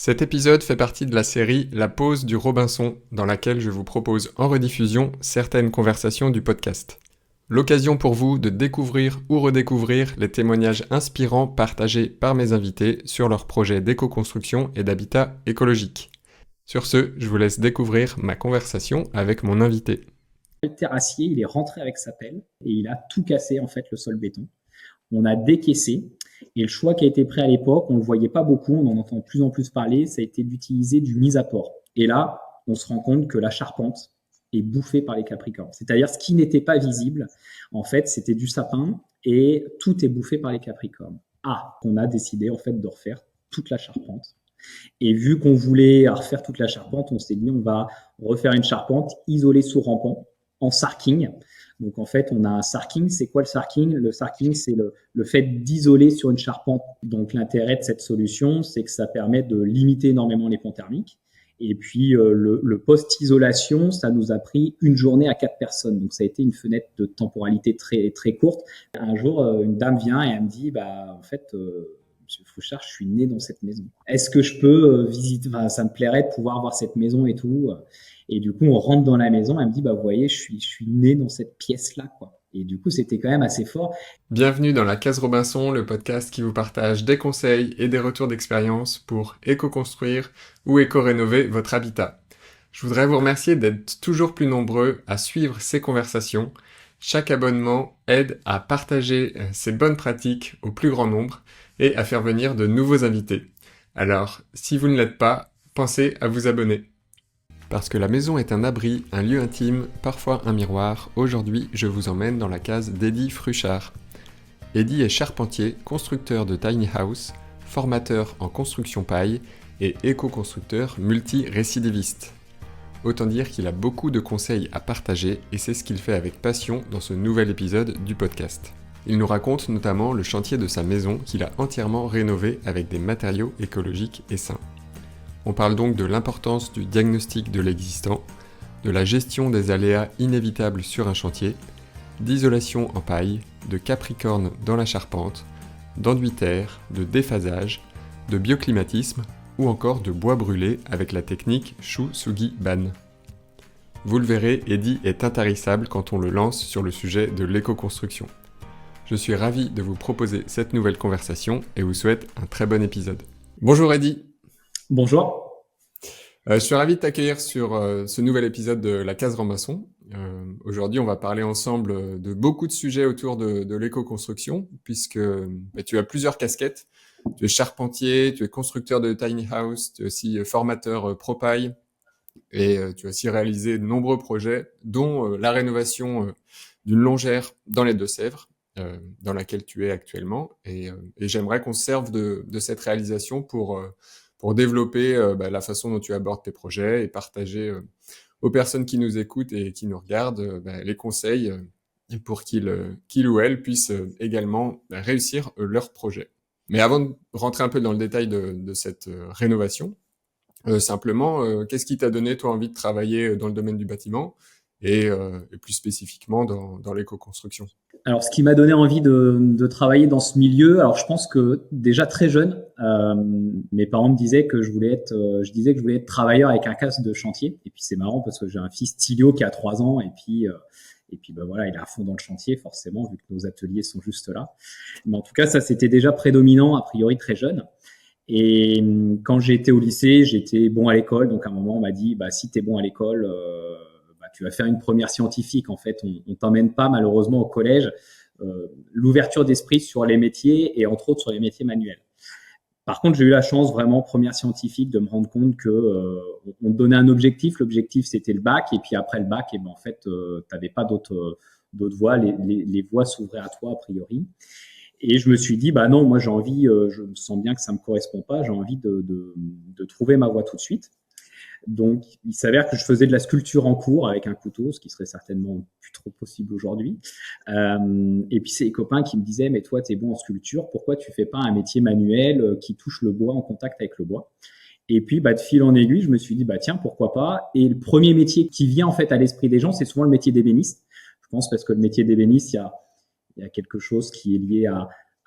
Cet épisode fait partie de la série La pause du Robinson, dans laquelle je vous propose en rediffusion certaines conversations du podcast. L'occasion pour vous de découvrir ou redécouvrir les témoignages inspirants partagés par mes invités sur leurs projets d'éco-construction et d'habitat écologique. Sur ce, je vous laisse découvrir ma conversation avec mon invité. Le terrassier, il est rentré avec sa pelle et il a tout cassé, en fait, le sol béton. On a décaissé et le choix qui a été pris à l'époque, on ne le voyait pas beaucoup, on en entend de plus en plus parler, ça a été d'utiliser du mise-à-port. Et là, on se rend compte que la charpente est bouffée par les capricornes. C'est-à-dire ce qui n'était pas visible, en fait, c'était du sapin et tout est bouffé par les capricornes. On a décidé en fait de refaire toute la charpente. Et vu qu'on voulait refaire toute la charpente, on s'est dit on va refaire une charpente isolée sous rampant en sarking. Donc en fait, on a un sarking. C'est quoi le sarking? Le sarking, c'est le fait d'isoler sur une charpente. Donc l'intérêt de cette solution, c'est que ça permet de limiter énormément les ponts thermiques. Et puis le post-isolation, ça nous a pris une journée à 4 personnes. Donc ça a été une fenêtre de temporalité très très courte. Un jour, une dame vient et elle me dit, Monsieur Fouchard, je suis né dans cette maison. Est-ce que je peux visiter? Enfin, ça me plairait de pouvoir voir cette maison et tout. Et du coup, on rentre dans la maison. Elle me dit, vous voyez, je suis né dans cette pièce-là, quoi. Et du coup, c'était quand même assez fort. Bienvenue dans la Case Robinson, le podcast qui vous partage des conseils et des retours d'expérience pour éco-construire ou éco-rénover votre habitat. Je voudrais vous remercier d'être toujours plus nombreux à suivre ces conversations. Chaque abonnement aide à partager ces bonnes pratiques au plus grand nombre et à faire venir de nouveaux invités. Alors, si vous ne l'êtes pas, pensez à vous abonner. Parce que la maison est un abri, un lieu intime, parfois un miroir, aujourd'hui je vous emmène dans la case d'Eddy Fruchard. Eddy est charpentier, constructeur de tiny house, formateur en construction paille et éco-constructeur multi-récidiviste. Autant dire qu'il a beaucoup de conseils à partager et c'est ce qu'il fait avec passion dans ce nouvel épisode du podcast. Il nous raconte notamment le chantier de sa maison qu'il a entièrement rénové avec des matériaux écologiques et sains. On parle donc de l'importance du diagnostic de l'existant, de la gestion des aléas inévitables sur un chantier, d'isolation en paille, de capricorne dans la charpente, d'enduit terre, de déphasage, de bioclimatisme ou encore de bois brûlé avec la technique Shu-Sugi-Ban. Vous le verrez, Eddy est intarissable quand on le lance sur le sujet de l'éco-construction. Je suis ravi de vous proposer cette nouvelle conversation et vous souhaite un très bon épisode. Bonjour Eddy. Bonjour. Je suis ravi de t'accueillir sur ce nouvel épisode de la Case Robinson. Aujourd'hui, on va parler ensemble de beaucoup de sujets autour de l'éco-construction, puisque tu as plusieurs casquettes. Tu es charpentier, tu es constructeur de tiny house, tu es aussi formateur ProPaille, et tu as aussi réalisé de nombreux projets, dont la rénovation d'une longère dans les Deux-Sèvres, dans laquelle tu es actuellement. Et j'aimerais qu'on se serve de cette réalisation pour développer la façon dont tu abordes tes projets et partager aux personnes qui nous écoutent et qui nous regardent les conseils pour qu'ils ou elles puissent également réussir leur projet. Mais avant de rentrer un peu dans le détail de cette rénovation, simplement, qu'est-ce qui t'a donné, toi, envie de travailler dans le domaine du bâtiment et plus spécifiquement dans l'éco-construction? Alors, ce qui m'a donné envie de travailler dans ce milieu, alors je pense que déjà très jeune, mes parents me disaient que je disais que je voulais être travailleur avec un casque de chantier. Et puis c'est marrant parce que j'ai un fils Tilio qui a 3 ans et puis voilà, il est à fond dans le chantier forcément vu que nos ateliers sont juste là. Mais en tout cas, ça c'était déjà prédominant a priori très jeune. Et quand j'ai été au lycée, j'étais bon à l'école. Donc à un moment, on m'a dit, si t'es bon à l'école, tu vas faire une première scientifique. En fait, on t'emmène pas malheureusement au collège l'ouverture d'esprit sur les métiers et entre autres sur les métiers manuels. Par contre, j'ai eu la chance vraiment première scientifique de me rendre compte que on te donnait un objectif. L'objectif c'était le bac et puis après le bac, en fait, t'avais pas d'autres voies. Les voies s'ouvraient à toi a priori. Et je me suis dit, non, moi j'ai envie, je me sens bien que ça me correspond pas, j'ai envie de trouver ma voie tout de suite. Donc, il s'avère que je faisais de la sculpture en cours avec un couteau, ce qui serait certainement plus trop possible aujourd'hui. Et puis, c'est les copains qui me disaient, mais toi, t'es bon en sculpture, pourquoi tu fais pas un métier manuel qui touche le bois, en contact avec le bois? Et puis, de fil en aiguille, je me suis dit, tiens, pourquoi pas? Et le premier métier qui vient en fait à l'esprit des gens, c'est souvent le métier d'ébéniste. Je pense parce que le métier d'ébéniste, il y a quelque chose qui est lié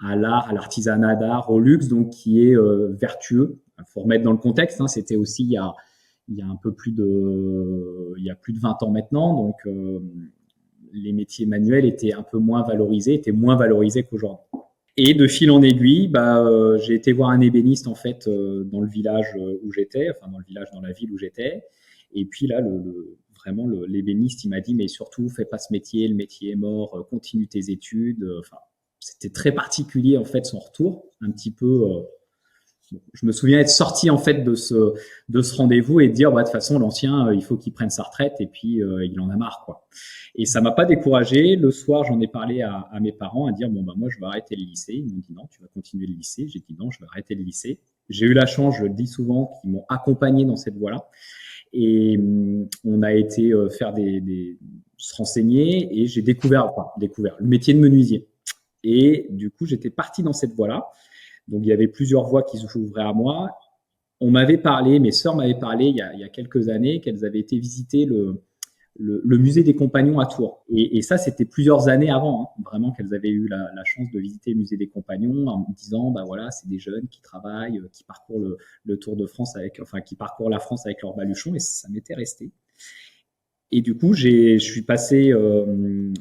à l'art, à l'artisanat d'art, au luxe, donc qui est vertueux. Il faut remettre dans le contexte, hein, c'était aussi il y a un peu il y a plus de 20 ans maintenant, donc les métiers manuels étaient un peu moins valorisés, étaient moins valorisés qu'aujourd'hui. Et de fil en aiguille, j'ai été voir un ébéniste en fait dans le village où j'étais, enfin dans le village, dans la ville où j'étais. Et puis là, vraiment l'ébéniste, il m'a dit mais surtout fais pas ce métier, le métier est mort, continue tes études. Enfin, c'était très particulier en fait son retour, un petit peu. Je me souviens être sorti en fait de ce rendez-vous et de dire bah, de toute façon l'ancien il faut qu'il prenne sa retraite et puis il en a marre quoi. Et ça m'a pas découragé. Le soir j'en ai parlé à mes parents à dire bon bah moi je vais arrêter le lycée. Ils m'ont dit non tu vas continuer le lycée. J'ai dit non je vais arrêter le lycée. J'ai eu la chance, je le dis souvent, qu'ils m'ont accompagné dans cette voie-là. Et on a été faire se renseigner et j'ai découvert le métier de menuisier. Et du coup j'étais parti dans cette voie-là. Donc il y avait plusieurs voies qui s'ouvraient à moi. On m'avait parlé, mes sœurs m'avaient parlé il y a quelques années qu'elles avaient été visiter le musée des Compagnons à Tours. Et ça, c'était plusieurs années avant, hein, vraiment qu'elles avaient eu la chance de visiter le musée des Compagnons en me disant, bah voilà, c'est des jeunes qui travaillent, qui parcourent le Tour de France qui parcourent la France avec leur baluchon, et ça m'était resté. Et du coup, je suis passé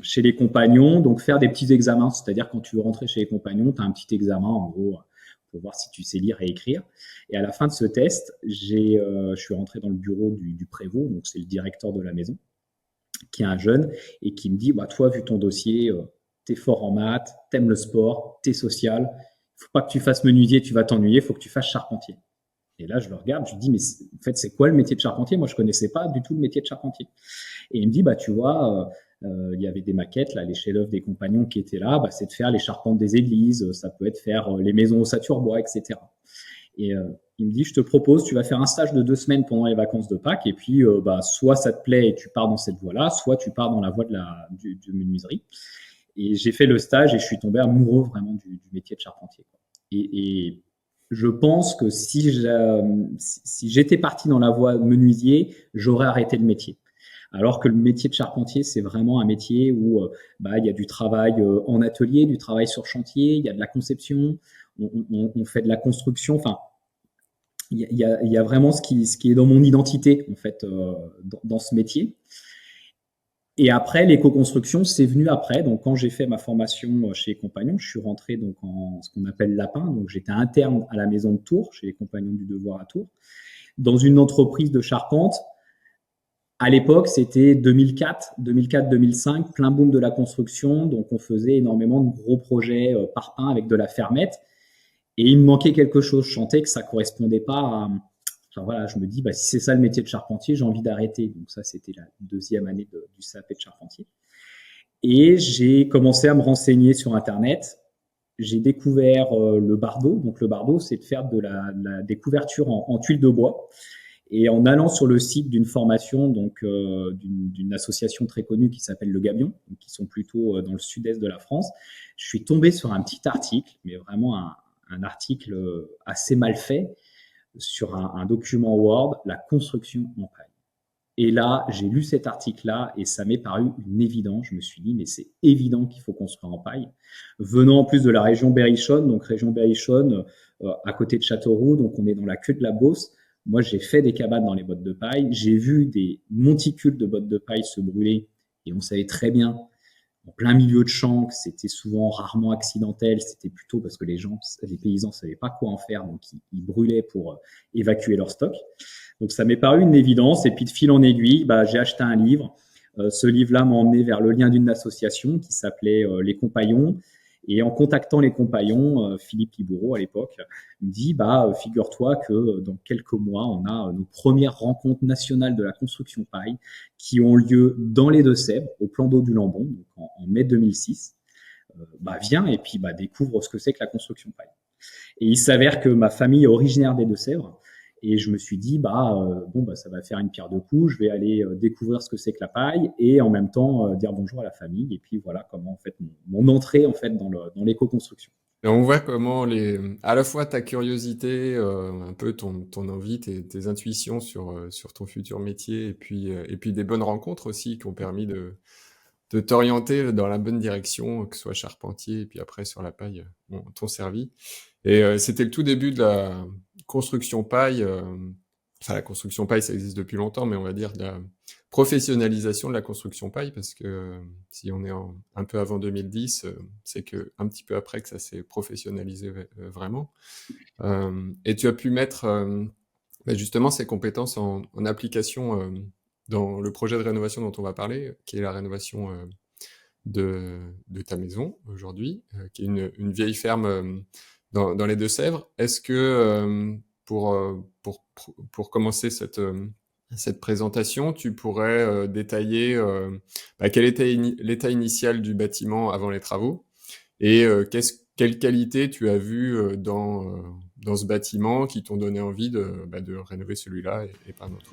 chez les Compagnons, donc faire des petits examens, c'est-à-dire quand tu veux rentrer chez les Compagnons, tu as un petit examen en gros pour voir si tu sais lire et écrire. Et à la fin de ce test, je suis rentré dans le bureau du prévôt, donc c'est le directeur de la maison, qui est un jeune et qui me dit bah toi vu ton dossier t'es fort en maths, t'aimes le sport, t'es social, faut pas que tu fasses menuisier, tu vas t'ennuyer, faut que tu fasses charpentier. Et là je le regarde, je lui dis mais en fait c'est quoi le métier de charpentier? Moi je connaissais pas du tout le métier de charpentier. Et il me dit bah tu vois il y avait des maquettes là, les chefs-d'œuvre des Compagnons qui étaient là, bah, c'est de faire les charpentes des églises, ça peut être faire les maisons au Saturbois, etc. Et il me dit, je te propose, tu vas faire un stage de 2 semaines pendant les vacances de Pâques, et puis bah, soit ça te plaît et tu pars dans cette voie-là, soit tu pars dans la voie de menuiserie. Et j'ai fait le stage et je suis tombé amoureux vraiment du métier de charpentier. Quoi. Et je pense que si j'étais parti dans la voie menuisier, j'aurais arrêté le métier. Alors que le métier de charpentier, c'est vraiment un métier où bah, il y a du travail en atelier, du travail sur chantier, il y a de la conception, on fait de la construction. Enfin, il y a vraiment ce qui est dans mon identité en fait dans ce métier. Et après, l'éco-construction, c'est venu après. Donc, quand j'ai fait ma formation chez les Compagnons, je suis rentré donc en ce qu'on appelle lapin. Donc, j'étais interne à la maison de Tours, chez les Compagnons du Devoir à Tours, dans une entreprise de charpente. À l'époque, c'était 2004-2005, plein boom de la construction. Donc, on faisait énormément de gros projets par pain avec de la fermette. Et il me manquait quelque chose. Je sentais que ça correspondait pas à. Enfin, voilà, je me dis, bah, si c'est ça le métier de charpentier, j'ai envie d'arrêter. Donc, ça, c'était la deuxième année du CAP de charpentier. Et j'ai commencé à me renseigner sur Internet. J'ai découvert le bardeau. Donc, le bardeau, c'est de faire des couvertures en tuiles de bois. Et en allant sur le site d'une formation, donc d'une association très connue qui s'appelle Le Gabion, donc qui sont plutôt dans le sud-est de la France, je suis tombé sur un petit article, mais vraiment un article assez mal fait, sur un document Word, la construction en paille. Et là, j'ai lu cet article-là et ça m'est paru une évidence. Je me suis dit, mais c'est évident qu'il faut construire en paille. Venant en plus de la région Berrichonne, donc région Berrichonne, à côté de Châteauroux, donc on est dans la queue de la Beauce. Moi, j'ai fait des cabanes dans les bottes de paille. J'ai vu des monticules de bottes de paille se brûler et on savait très bien, en plein milieu de champs, que c'était souvent rarement accidentel. C'était plutôt parce que les paysans savaient pas quoi en faire, donc ils brûlaient pour évacuer leur stock. Donc ça m'est paru une évidence. Et puis de fil en aiguille, bah, j'ai acheté un livre. Ce livre-là m'a emmené vers le lien d'une association qui s'appelait Les Compagnons. Et en contactant les Compagnons, Philippe Libourreau à l'époque me dit bah figure-toi que dans quelques mois, on a nos premières rencontres nationales de la construction paille qui ont lieu dans les Deux-Sèvres, au plan d'eau du Lambon, donc en mai 2006. Bah viens et puis bah découvre ce que c'est que la construction paille. Et il s'avère que ma famille est originaire des Deux-Sèvres. Et je me suis dit, bah, ça va faire une pierre deux coups. Je vais aller découvrir ce que c'est que la paille et en même temps dire bonjour à la famille. Et puis voilà comment en fait mon entrée en fait dans l'éco-construction. Et on voit comment à la fois ta curiosité, un peu ton envie, tes intuitions sur ton futur métier, et puis des bonnes rencontres aussi qui ont permis de de t'orienter dans la bonne direction, que ce soit charpentier et puis après sur la paille, t'ont servi. Et c'était le tout début de la construction paille. Enfin, la construction paille, ça existe depuis longtemps, mais on va dire de la professionnalisation de la construction paille, parce que si on est un peu avant 2010, c'est que un petit peu après que ça s'est professionnalisé vraiment. Et tu as pu mettre justement ces compétences en application dans le projet de rénovation dont on va parler, qui est la rénovation de ta maison aujourd'hui, qui est une vieille ferme dans les Deux-Sèvres. Est-ce que pour commencer cette présentation, tu pourrais détailler quel était l'état initial du bâtiment avant les travaux et quelle qualité tu as vu dans ce bâtiment qui t'ont donné envie de rénover celui-là et pas un autre?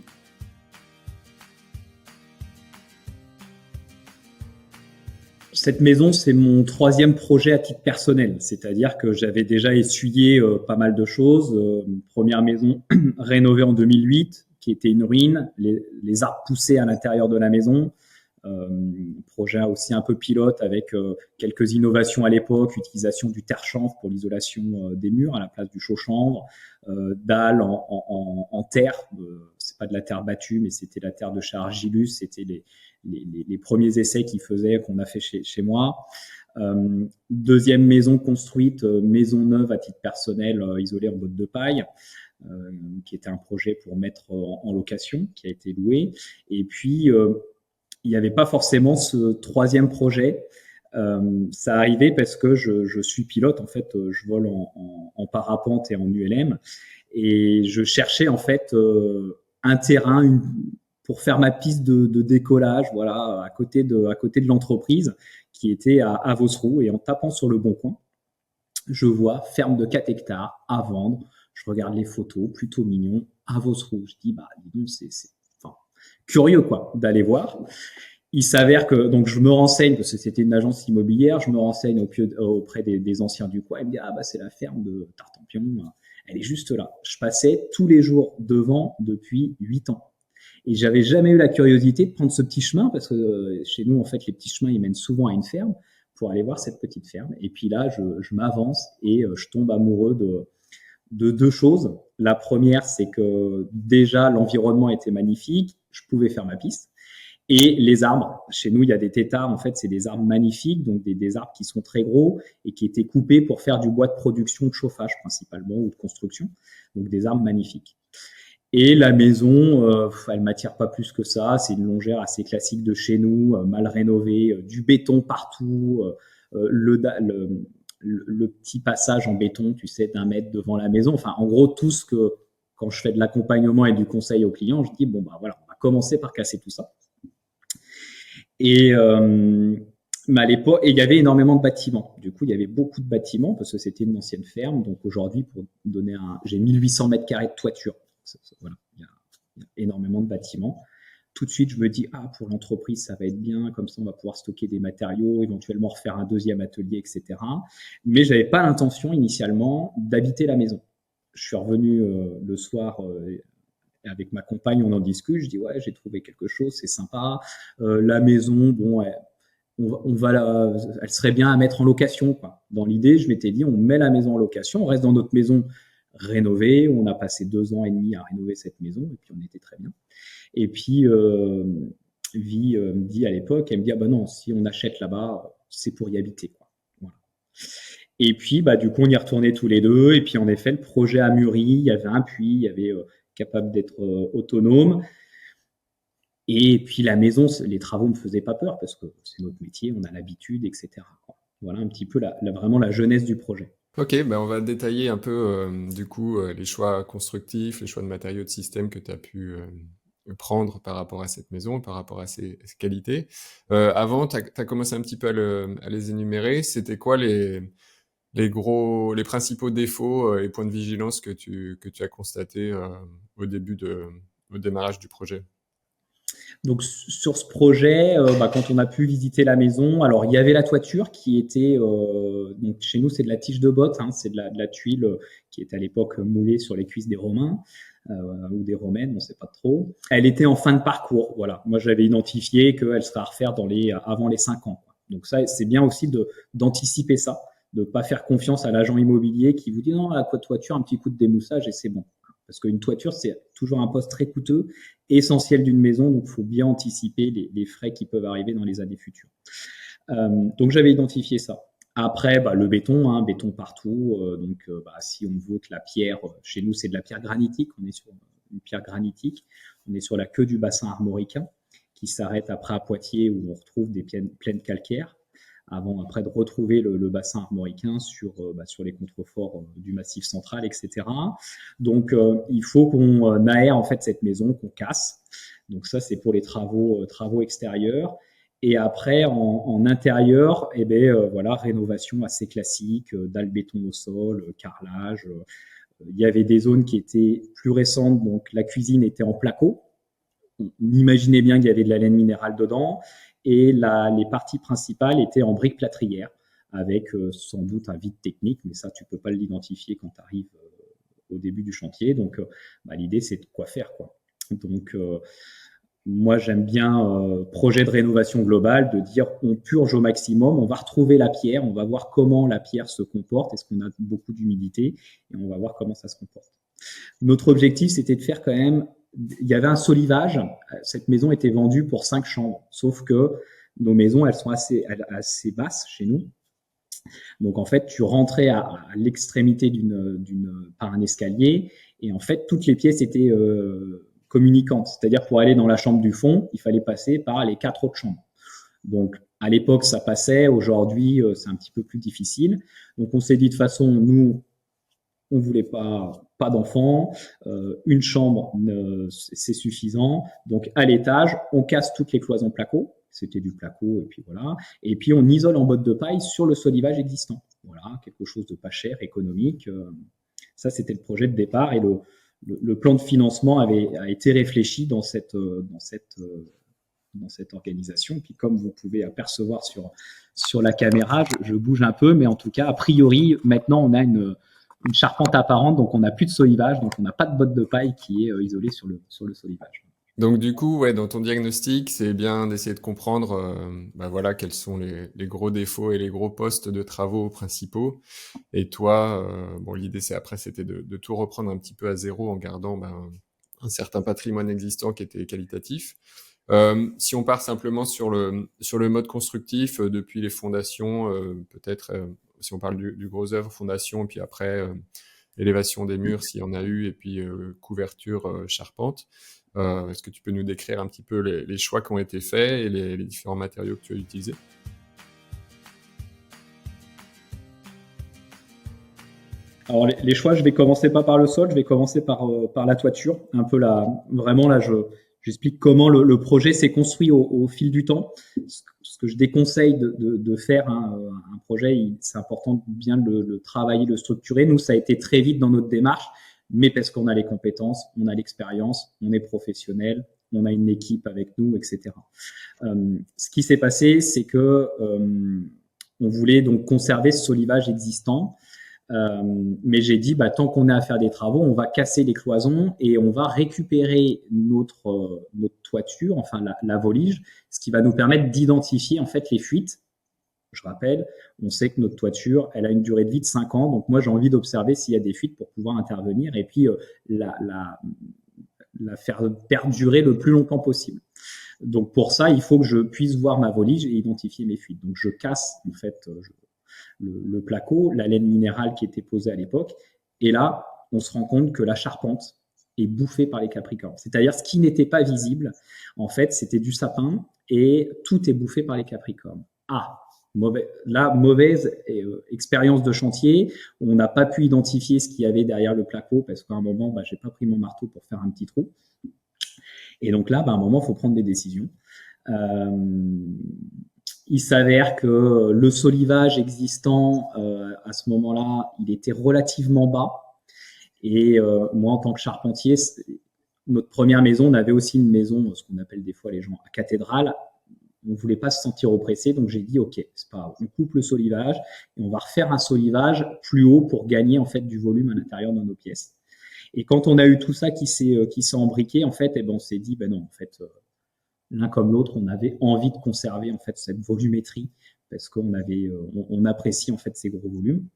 Cette maison, c'est mon 3e projet à titre personnel, c'est-à-dire que j'avais déjà essuyé pas mal de choses. Première maison rénovée en 2008, qui était une ruine, les arbres poussaient à l'intérieur de la maison. Projet aussi un peu pilote avec quelques innovations à l'époque, utilisation du terre-chanvre pour l'isolation des murs à la place du chaux-chanvre, dalles en terre, c'est pas de la terre battue, mais c'était la terre de chez Argilus, c'était les premiers essais qu'on a fait chez moi. Deuxième maison construite, maison neuve à titre personnel, isolée en bottes de paille, qui était un projet pour mettre en location, qui a été loué. Et puis, il n'y avait pas forcément ce 3e projet. Ça arrivait parce que je suis pilote, en fait, je vole en parapente et en ULM. Et je cherchais, en fait, un terrain, pour faire ma piste de décollage, voilà, à côté de l'entreprise qui était à Vosroux. Et en tapant sur le Bon Coin, je vois ferme de 4 hectares à vendre. Je regarde les photos, plutôt mignon, à Vosroux. Je dis, dis donc, c'est curieux, quoi, d'aller voir. Il s'avère que, donc, je me renseigne, parce que c'était une agence immobilière, je me renseigne auprès des anciens du coin. Il me dit, c'est la ferme de Tartampion. Elle est juste là. Je passais tous les jours devant depuis 8 ans. Et j'avais jamais eu la curiosité de prendre ce petit chemin, parce que chez nous, en fait, les petits chemins, ils mènent souvent à une ferme, pour aller voir cette petite ferme. Et puis là, je m'avance et je tombe amoureux de 2 choses. La première, c'est que déjà, l'environnement était magnifique, je pouvais faire ma piste. Et les arbres, chez nous, il y a des têtards, en fait, c'est des arbres magnifiques, donc des arbres qui sont très gros et qui étaient coupés pour faire du bois de production, de chauffage principalement, ou de construction. Donc des arbres magnifiques. Et la maison, elle m'attire pas plus que ça. C'est une longère assez classique de chez nous, mal rénovée, du béton partout, le petit passage en béton, tu sais, d'1 mètre devant la maison. Enfin, en gros, tout ce que, quand je fais de l'accompagnement et du conseil aux clients, je dis, voilà, on va commencer par casser tout ça. Et à l'époque, il y avait énormément de bâtiments. Du coup, il y avait beaucoup de bâtiments parce que c'était une ancienne ferme. Donc aujourd'hui, pour donner j'ai 1800 mètres carrés de toiture. Voilà, il y a énormément de bâtiments. Tout de suite, je me dis, pour l'entreprise, ça va être bien. Comme ça, on va pouvoir stocker des matériaux, éventuellement refaire un 2e atelier, etc. Mais j'avais pas l'intention initialement d'habiter la maison. Je suis revenu le soir. Avec ma compagne, on en discute. Je dis, ouais, j'ai trouvé quelque chose, c'est sympa. La maison, elle serait bien à mettre en location, quoi. Dans l'idée, je m'étais dit, on met la maison en location, on reste dans notre maison rénovée. On a passé 2 ans et demi à rénover cette maison et puis on était très bien. Et puis, Vie me dit à l'époque, elle me dit, non, si on achète là-bas, c'est pour y habiter, quoi. Voilà. Et puis, du coup, on y retournait tous les deux. Et puis, en effet, le projet a mûri. Il y avait un puits, il y avait capable d'être autonome. Et puis la maison, les travaux ne me faisaient pas peur parce que c'est notre métier, on a l'habitude, etc. Voilà un petit peu vraiment la jeunesse du projet. Ok, on va détailler un peu du coup les choix constructifs, les choix de matériaux de système que tu as pu prendre par rapport à cette maison, par rapport à ses qualités. Avant, tu as commencé un petit peu à les énumérer. C'était quoi les principaux défauts et points de vigilance que tu as constatés au démarrage du projet? Donc sur ce projet, quand on a pu visiter la maison, alors il y avait la toiture qui était, donc chez nous c'est de la tige de botte, c'est de la tuile qui était à l'époque moulée sur les cuisses des Romains. ou des romaines, on ne sait pas trop. Elle était en fin de parcours. Voilà. Moi, j'avais identifié qu'elle serait à refaire avant les 5 ans. Donc ça, c'est bien aussi d'anticiper ça, de ne pas faire confiance à l'agent immobilier qui vous dit non, la toiture, un petit coup de démoussage et c'est bon. Parce qu'une toiture, c'est toujours un poste très coûteux, essentiel d'une maison, donc il faut bien anticiper les frais qui peuvent arriver dans les années futures. Donc j'avais identifié ça. Après, le béton, béton partout. Si on veut que la pierre, chez nous c'est de la pierre granitique, on est sur une pierre granitique, on est sur la queue du bassin armoricain qui s'arrête après à Poitiers où on retrouve des plaines calcaires, avant après de retrouver le bassin armoricain sur les contreforts du Massif central, etc. Donc il faut qu'on aère en fait cette maison, qu'on casse. Donc ça c'est pour les travaux extérieurs. Et après, en intérieur, rénovation assez classique, dalles béton au sol, carrelage. Il y avait des zones qui étaient plus récentes, donc la cuisine était en placo. On imaginait bien qu'il y avait de la laine minérale dedans. Et les parties principales étaient en briques plâtrières, avec sans doute un vide technique, mais ça, tu peux pas l'identifier quand tu arrives au début du chantier. Donc, l'idée, c'est de quoi faire, quoi. Donc, moi, j'aime bien projet de rénovation globale, de dire on purge au maximum, on va retrouver la pierre, on va voir comment la pierre se comporte, est-ce qu'on a beaucoup d'humidité, et on va voir comment ça se comporte. Notre objectif, c'était de faire quand même, il y avait un solivage, cette maison était vendue pour 5 chambres, sauf que nos maisons, elles sont assez basses chez nous. Donc en fait, tu rentrais à l'extrémité par un escalier, et en fait, toutes les pièces étaient communicantes. C'est-à-dire pour aller dans la chambre du fond, il fallait passer par les 4 autres chambres. Donc à l'époque, ça passait. Aujourd'hui, c'est un petit peu plus difficile. Donc on s'est dit de toute façon, nous, on voulait pas d'enfants, une chambre, c'est suffisant. Donc à l'étage, on casse toutes les cloisons placo. C'était du placo et puis voilà. Et puis on isole en botte de paille sur le solivage existant. Voilà, quelque chose de pas cher, économique. Ça, c'était le projet de départ et le plan de financement a été réfléchi dans cette organisation. Puis comme vous pouvez apercevoir sur la caméra, je bouge un peu, mais en tout cas, a priori, maintenant, on a une charpente apparente, donc on n'a plus de solivage, donc on n'a pas de botte de paille qui est isolée sur le solivage. Donc du coup, ouais, dans ton diagnostic, c'est bien d'essayer de comprendre quels sont les gros défauts et les gros postes de travaux principaux. Et toi, l'idée c'était de tout reprendre un petit peu à zéro en gardant un certain patrimoine existant qui était qualitatif. Si on part simplement sur le mode constructif, depuis les fondations, peut-être si on parle du gros œuvre, fondation, puis après élévation des murs s'il y en a eu, et puis couverture, charpente. Est-ce que tu peux nous décrire un petit peu les choix qui ont été faits et les différents matériaux que tu as utilisés? Alors les choix, je vais commencer pas par le sol, je vais commencer par la toiture. Un peu j'explique comment le projet s'est construit au fil du temps. Ce que je déconseille de faire un projet, c'est important de bien le travailler, le structurer. Nous, ça a été très vite dans notre démarche, mais parce qu'on a les compétences, on a l'expérience, on est professionnel, on a une équipe avec nous, etc. Ce qui s'est passé, c'est que on voulait donc conserver ce solivage existant. Mais j'ai dit, tant qu'on est à faire des travaux, on va casser les cloisons et on va récupérer notre toiture, enfin la volige, ce qui va nous permettre d'identifier en fait les fuites. Je rappelle, on sait que notre toiture, elle a une durée de vie de 5 ans, donc moi j'ai envie d'observer s'il y a des fuites pour pouvoir intervenir et puis la faire perdurer le plus longtemps possible. Donc pour ça, il faut que je puisse voir ma volige et identifier mes fuites. Donc je casse en fait le placo, la laine minérale qui était posée à l'époque. Et là, on se rend compte que la charpente est bouffée par les capricornes. C'est-à-dire ce qui n'était pas visible, en fait, c'était du sapin et tout est bouffé par les capricornes. Mauvaise expérience de chantier. On n'a pas pu identifier ce qu'il y avait derrière le placo parce qu'à un moment, j'ai pas pris mon marteau pour faire un petit trou. Et donc là, à un moment, il faut prendre des décisions. Il s'avère que le solivage existant, à ce moment-là, il était relativement bas. Et moi, en tant que charpentier, notre première maison, on avait aussi une maison, ce qu'on appelle des fois les gens à cathédrale. On ne voulait pas se sentir oppressé, donc j'ai dit ok, c'est pas grave, on coupe le solivage et on va refaire un solivage plus haut pour gagner en fait du volume à l'intérieur de nos pièces. Et quand on a eu tout ça qui s'est embriqué, en fait, on s'est dit, ben non, en fait, l'un comme l'autre, on avait envie de conserver en fait cette volumétrie parce on apprécie en fait ces gros volumes.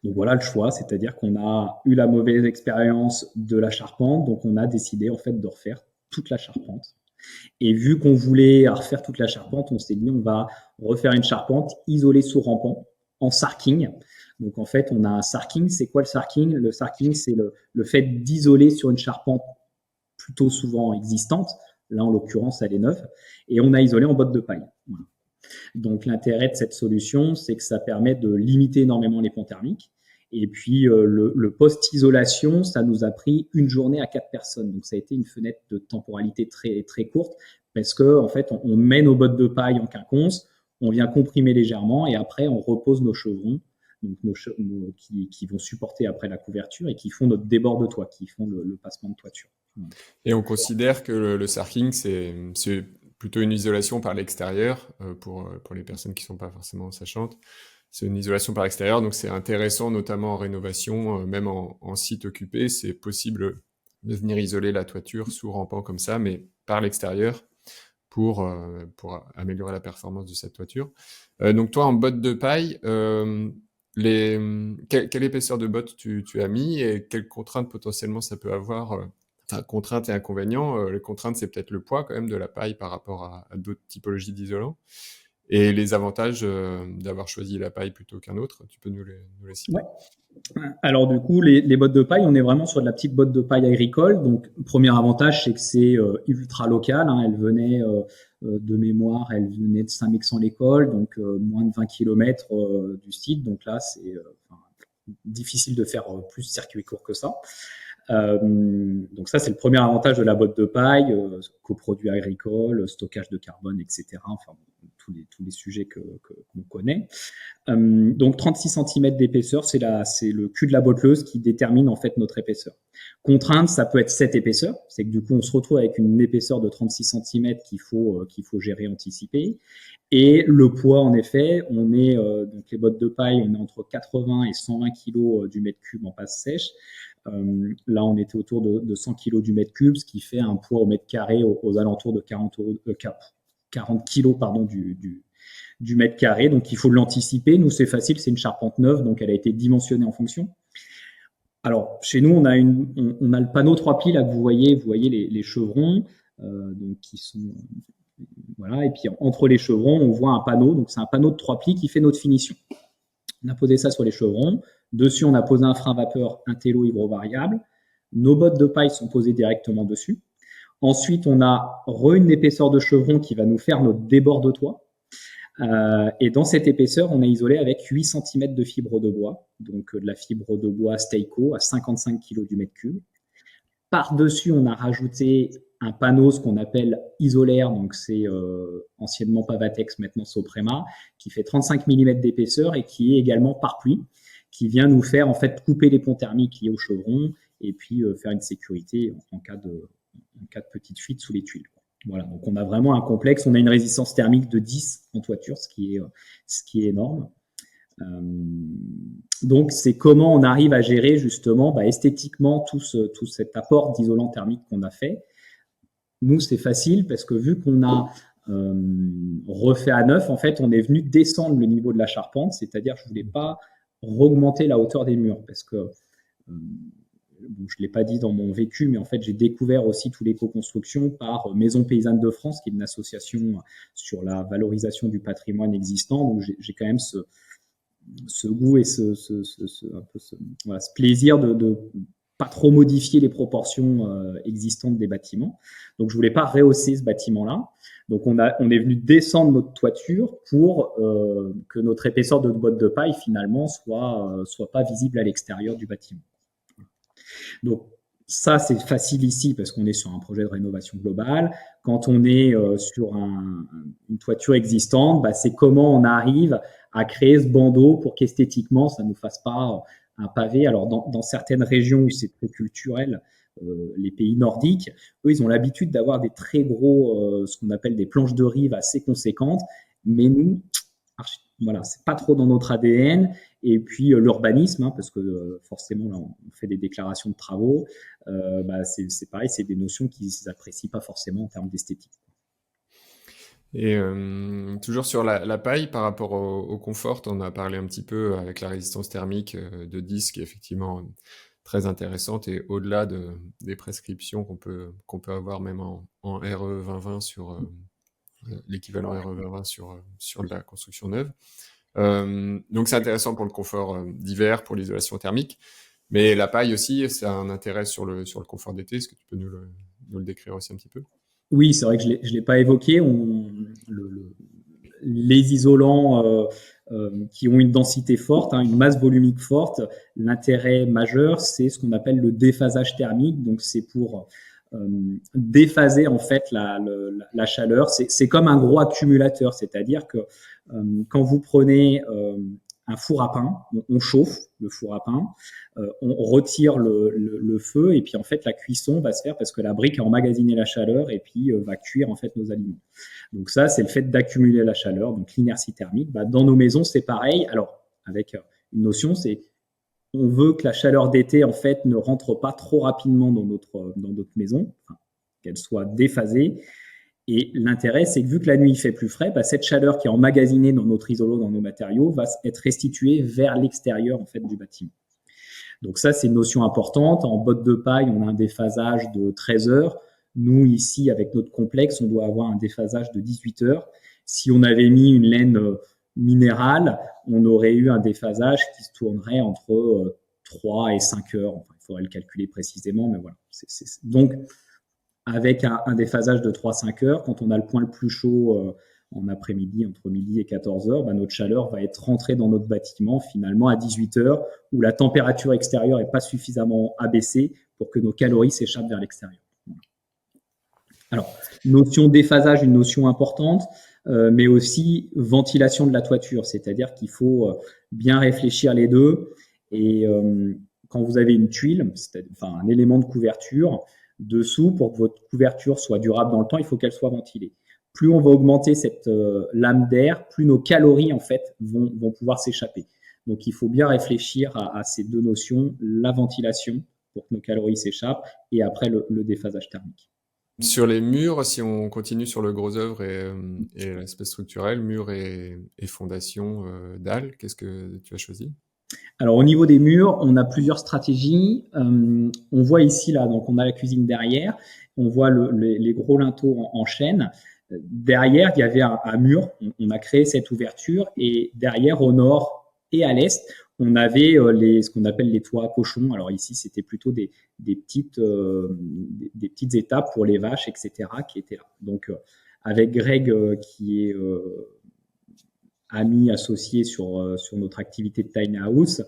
Donc voilà le choix, c'est-à-dire qu'on a eu la mauvaise expérience de la charpente, donc on a décidé en fait de refaire toute la charpente. Et vu qu'on voulait refaire toute la charpente, on s'est dit on va refaire une charpente isolée sous rampant en sarking. Donc en fait, on a un sarking. C'est quoi le sarking? Le sarking, c'est le fait d'isoler sur une charpente plutôt souvent existante. Là, en l'occurrence, elle est neuve. Et on a isolé en botte de paille. Voilà. Donc l'intérêt de cette solution, c'est que ça permet de limiter énormément les ponts thermiques. Et puis le post-isolation, ça nous a pris une journée à 4 personnes. Donc ça a été une fenêtre de temporalité très très courte parce que en fait on met nos bottes de paille en quinconce, on vient comprimer légèrement et après on repose nos chevrons, donc qui vont supporter après la couverture et qui font notre débord de toit, qui font le passement de toiture. Et on considère que le sarking, c'est plutôt une isolation par l'extérieur, pour les personnes qui sont pas forcément sachantes. C'est une isolation par l'extérieur, donc c'est intéressant, notamment en rénovation, même en site occupé, c'est possible de venir isoler la toiture sous rampant comme ça, mais par l'extérieur pour améliorer la performance de cette toiture. Donc toi, en botte de paille, quelle épaisseur de botte tu as mis et quelles contraintes potentiellement ça peut avoir, enfin, contraintes et inconvénients. Les contraintes, c'est peut-être le poids quand même de la paille par rapport à d'autres typologies d'isolants. Et les avantages d'avoir choisi la paille plutôt qu'un autre, tu peux nous les citer? Ouais. Alors du coup, les bottes de paille, on est vraiment sur de la petite botte de paille agricole. Donc, premier avantage, c'est que c'est ultra local. Hein. Elle venait de mémoire, elle venait de Saint-Mexan-l'École, donc moins de 20 km du site. Donc là, c'est difficile de faire plus circuit court que ça. Donc ça, c'est le premier avantage de la botte de paille, coproduits agricoles, stockage de carbone, etc. Enfin, tous les sujets qu'on connaît. Donc 36 cm d'épaisseur, c'est le cul de la botteleuse qui détermine en fait notre épaisseur. Contrainte, ça peut être cette épaisseur, c'est que du coup on se retrouve avec une épaisseur de 36 cm qu'il faut gérer, anticiper. Et le poids, en effet, on est donc les bottes de paille, on est entre 80 et 120 kg du mètre cube en passe sèche. Là, on était autour de 100 kg du mètre cube, ce qui fait un poids au mètre carré aux alentours de 40 kg du mètre carré. Donc, il faut l'anticiper. Nous, c'est facile, c'est une charpente neuve, donc elle a été dimensionnée en fonction. Alors, chez nous, on a le panneau 3 plis là que vous voyez les chevrons, donc qui sont voilà. Et puis entre les chevrons, on voit un panneau. Donc, c'est un panneau de 3 plis qui fait notre finition. On a posé ça sur les chevrons. Dessus, on a posé un frein vapeur Intello hydrovariable. Nos bottes de paille sont posées directement dessus. Ensuite, on a une épaisseur de chevron qui va nous faire notre débord de toit. Et dans cette épaisseur, on a isolé avec 8 cm de fibre de bois, donc de la fibre de bois Steico à 55 kg du mètre cube. Par-dessus, on a rajouté un panneau, ce qu'on appelle isolaire, donc c'est anciennement Pavatex, maintenant Soprema, qui fait 35 mm d'épaisseur et qui est également par pluie, qui vient nous faire en fait couper les ponts thermiques liés au chevron et puis faire une sécurité en cas de petite fuite sous les tuiles. Voilà, donc on a vraiment un complexe. On a une résistance thermique de 10 en toiture, ce qui est énorme. Donc c'est comment on arrive à gérer justement esthétiquement tout cet apport d'isolant thermique qu'on a fait. Nous, c'est facile parce que vu qu'on a refait à neuf, en fait, on est venu descendre le niveau de la charpente, c'est-à-dire je voulais pas augmenter la hauteur des murs parce que bon, je ne l'ai pas dit dans mon vécu, mais en fait, j'ai découvert aussi tout l'éco-construction par Maison Paysanne de France, qui est une association sur la valorisation du patrimoine existant. Donc, j'ai quand même ce goût et ce plaisir de pas trop modifier les proportions existantes des bâtiments. Donc, je voulais pas rehausser ce bâtiment-là. Donc, on est venu descendre notre toiture pour que notre épaisseur de botte de paille, finalement, soit pas visible à l'extérieur du bâtiment. Donc, ça, c'est facile ici parce qu'on est sur un projet de rénovation globale. Quand on est sur une toiture existante, c'est comment on arrive à créer ce bandeau pour qu'esthétiquement, ça ne nous fasse pas un pavé. Alors, dans certaines régions où c'est très culturel, les pays nordiques, eux, ils ont l'habitude d'avoir des très gros, ce qu'on appelle des planches de rive assez conséquentes. Mais nous, Voilà, c'est pas trop dans notre ADN. Et puis l'urbanisme, hein, parce que forcément là on fait des déclarations de travaux, c'est pareil, c'est des notions qui s'apprécient pas forcément en termes d'esthétique. Et toujours sur la paille, par rapport au confort, on a parlé un petit peu avec la résistance thermique de 10, qui est effectivement très intéressante, et au-delà des prescriptions qu'on peut avoir même en RE 2020 sur l'équivalent RE 2020 sur de la construction neuve. Donc c'est intéressant pour le confort d'hiver, pour l'isolation thermique, mais la paille aussi, ça a un intérêt sur le confort d'été. Est-ce que tu peux nous le décrire aussi un petit peu? Oui, c'est vrai que je l'ai pas évoqué. Les isolants qui ont une densité forte, hein, une masse volumique forte, l'intérêt majeur, c'est ce qu'on appelle le déphasage thermique. Donc, c'est pour déphaser en fait la chaleur. C'est comme un gros accumulateur, c'est-à-dire que quand vous prenez un four à pain, on chauffe le four à pain, on retire le feu et puis en fait la cuisson va se faire parce que la brique a emmagasiné la chaleur et puis va cuire en fait nos aliments. Donc ça, c'est le fait d'accumuler la chaleur, donc l'inertie thermique. Dans nos maisons, c'est pareil. Alors avec une notion, c'est on veut que la chaleur d'été en fait ne rentre pas trop rapidement dans notre maison, enfin, qu'elle soit déphasée. Et l'intérêt, c'est que vu que la nuit il fait plus frais, cette chaleur qui est emmagasinée dans notre isolo, dans nos matériaux, va être restituée vers l'extérieur en fait du bâtiment. Donc ça, c'est une notion importante. En botte de paille, on a un déphasage de 13 heures. Nous, ici, avec notre complexe, on doit avoir un déphasage de 18 heures. Si on avait mis une laine minérale, on aurait eu un déphasage qui se tournerait entre 3 et 5 heures. Enfin, il faudrait le calculer précisément, mais voilà. Donc, avec un déphasage de 3-5 heures, quand on a le point le plus chaud en après-midi, entre midi et 14 heures, notre chaleur va être rentrée dans notre bâtiment finalement à 18 heures, où la température extérieure n'est pas suffisamment abaissée pour que nos calories s'échappent vers l'extérieur. Alors, notion déphasage, une notion importante, mais aussi ventilation de la toiture, c'est-à-dire qu'il faut bien réfléchir les deux. Et quand vous avez une tuile, enfin un élément de couverture, dessous, pour que votre couverture soit durable dans le temps, il faut qu'elle soit ventilée. Plus on va augmenter cette lame d'air, plus nos calories en fait vont pouvoir s'échapper. Donc il faut bien réfléchir à ces deux notions, la ventilation pour que nos calories s'échappent et après le déphasage thermique. Sur les murs, si on continue sur le gros œuvre et l'aspect structurel, murs et fondation, dalles, qu'est-ce que tu as choisi? Alors au niveau des murs, on a plusieurs stratégies. On voit ici là, donc on a la cuisine derrière, on voit les gros linteaux en chêne. Derrière, il y avait un mur. On a créé cette ouverture et derrière, au nord et à l'est, on avait ce qu'on appelle les toits à cochons. Alors ici, c'était plutôt des petites étapes pour les vaches, etc., qui étaient là. Donc avec Greg qui est ami associé sur notre activité de tiny house,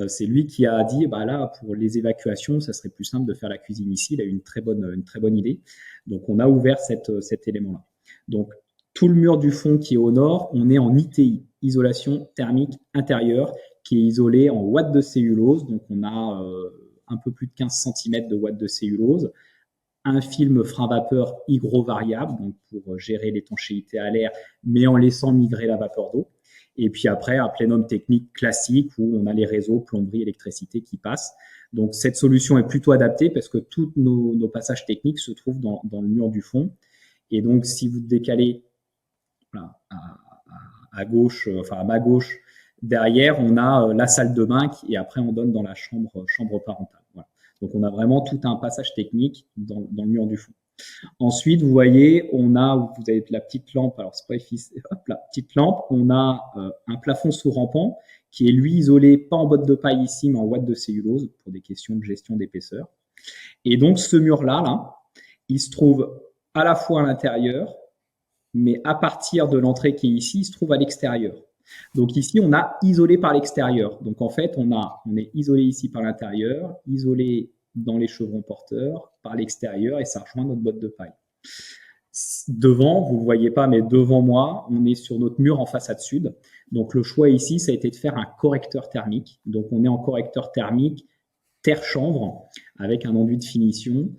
c'est lui qui a dit là pour les évacuations, ça serait plus simple de faire la cuisine ici. Il a eu une très bonne idée. Donc on a ouvert cet élément-là. Donc tout le mur du fond qui est au nord, on est en ITI, isolation thermique intérieure, qui est isolé en watts de cellulose. Donc on a un peu plus de 15 cm de watts de cellulose, un film frein vapeur hygrovariable, donc pour gérer l'étanchéité à l'air, mais en laissant migrer la vapeur d'eau. Et puis après, un plénum technique classique où on a les réseaux plomberie, électricité qui passent. Donc cette solution est plutôt adaptée parce que tous nos passages techniques se trouvent dans le mur du fond. Et donc si vous décalez à gauche, enfin à ma gauche, derrière, on a la salle de bain et après on donne dans la chambre parentale. Voilà. Donc on a vraiment tout un passage technique dans le mur du fond. Ensuite, vous voyez, vous avez la petite lampe, alors c'est pas efficace, la petite lampe, on a un plafond sous rampant qui est lui isolé, pas en botte de paille ici, mais en watts de cellulose pour des questions de gestion d'épaisseur. Et donc ce mur-là, il se trouve à la fois à l'intérieur, mais à partir de l'entrée qui est ici, il se trouve à l'extérieur. Donc ici, on a isolé par l'extérieur. Donc en fait, on est isolé ici par l'intérieur, isolé dans les chevrons porteurs, par l'extérieur, et ça rejoint notre botte de paille. Devant, vous ne le voyez pas, mais devant moi, on est sur notre mur en façade sud. Donc le choix ici, ça a été de faire un correcteur thermique. Donc on est en correcteur thermique terre-chanvre avec un enduit de finition.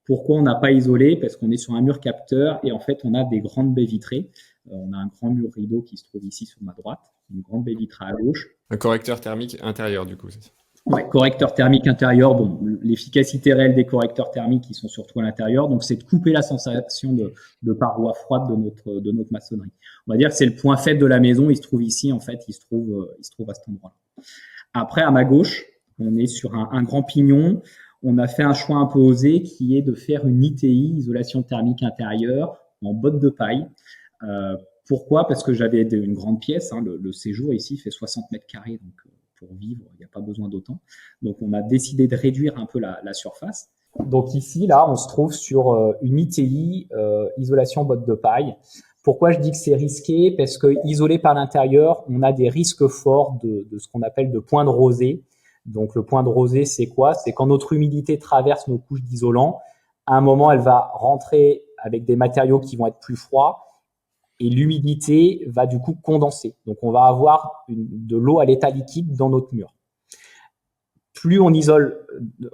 Pourquoi on n'a pas isolé? Parce qu'on est sur un mur capteur et en fait, on a des grandes baies vitrées. On a un grand mur rideau qui se trouve ici sur ma droite, une grande baie vitrée à gauche. Un correcteur thermique intérieur, du coup, c'est ça. Ouais, correcteur thermique intérieur. Bon, l'efficacité réelle des correcteurs thermiques, ils sont surtout à l'intérieur. Donc, c'est de couper la sensation de parois froides de notre maçonnerie. On va dire que c'est le point faible de la maison. Il se trouve ici, en fait, il se trouve à cet endroit-là. Après, à ma gauche, on est sur un grand pignon. On a fait un choix un peu osé qui est de faire une ITI, isolation thermique intérieure, en bottes de paille. Pourquoi? Parce que j'avais une grande pièce. Le séjour ici fait 60 mètres carrés, donc pour vivre, il n'y a pas besoin d'autant. Donc, on a décidé de réduire un peu la surface. Donc ici, là, on se trouve sur une ITI, isolation bottes de paille. Pourquoi je dis que c'est risqué? Parce que isolé par l'intérieur, on a des risques forts de ce qu'on appelle de point de rosée. Donc, le point de rosée, c'est quoi? C'est quand notre humidité traverse nos couches d'isolant, à un moment, elle va rentrer avec des matériaux qui vont être plus froids et l'humidité va du coup condenser. Donc, on va avoir de l'eau à l'état liquide dans notre mur. Plus on isole,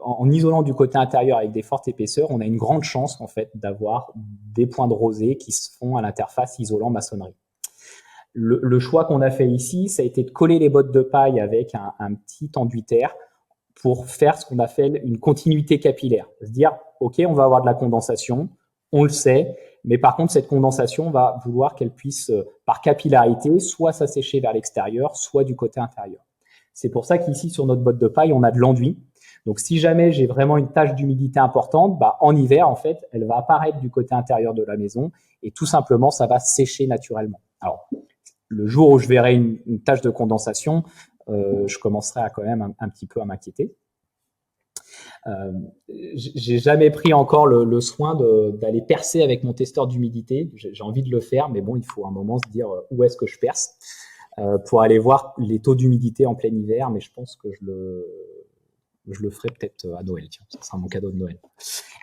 en isolant du côté intérieur avec des fortes épaisseurs, on a une grande chance en fait d'avoir des points de rosée qui se font à l'interface isolant-maçonnerie. Le choix qu'on a fait ici, ça a été de coller les bottes de paille avec un petit enduitaire pour faire ce qu'on appelle une continuité capillaire. Se dire, OK, on va avoir de la condensation, on le sait, mais par contre, cette condensation, on va vouloir qu'elle puisse, par capillarité, soit s'assécher vers l'extérieur, soit du côté intérieur. C'est pour ça qu'ici, sur notre botte de paille, on a de l'enduit. Donc, si jamais j'ai vraiment une tache d'humidité importante, en hiver, en fait, elle va apparaître du côté intérieur de la maison et tout simplement, ça va sécher naturellement. Alors, le jour où je verrai une tache de condensation, je commencerai à quand même un petit peu à m'inquiéter. J'ai jamais pris encore le soin d'aller percer avec mon testeur d'humidité. J'ai envie de le faire, mais bon, il faut un moment se dire où est-ce que je perce pour aller voir les taux d'humidité en plein hiver. Mais je pense que je le ferai peut-être à Noël. Tiens, ça sera mon cadeau de Noël.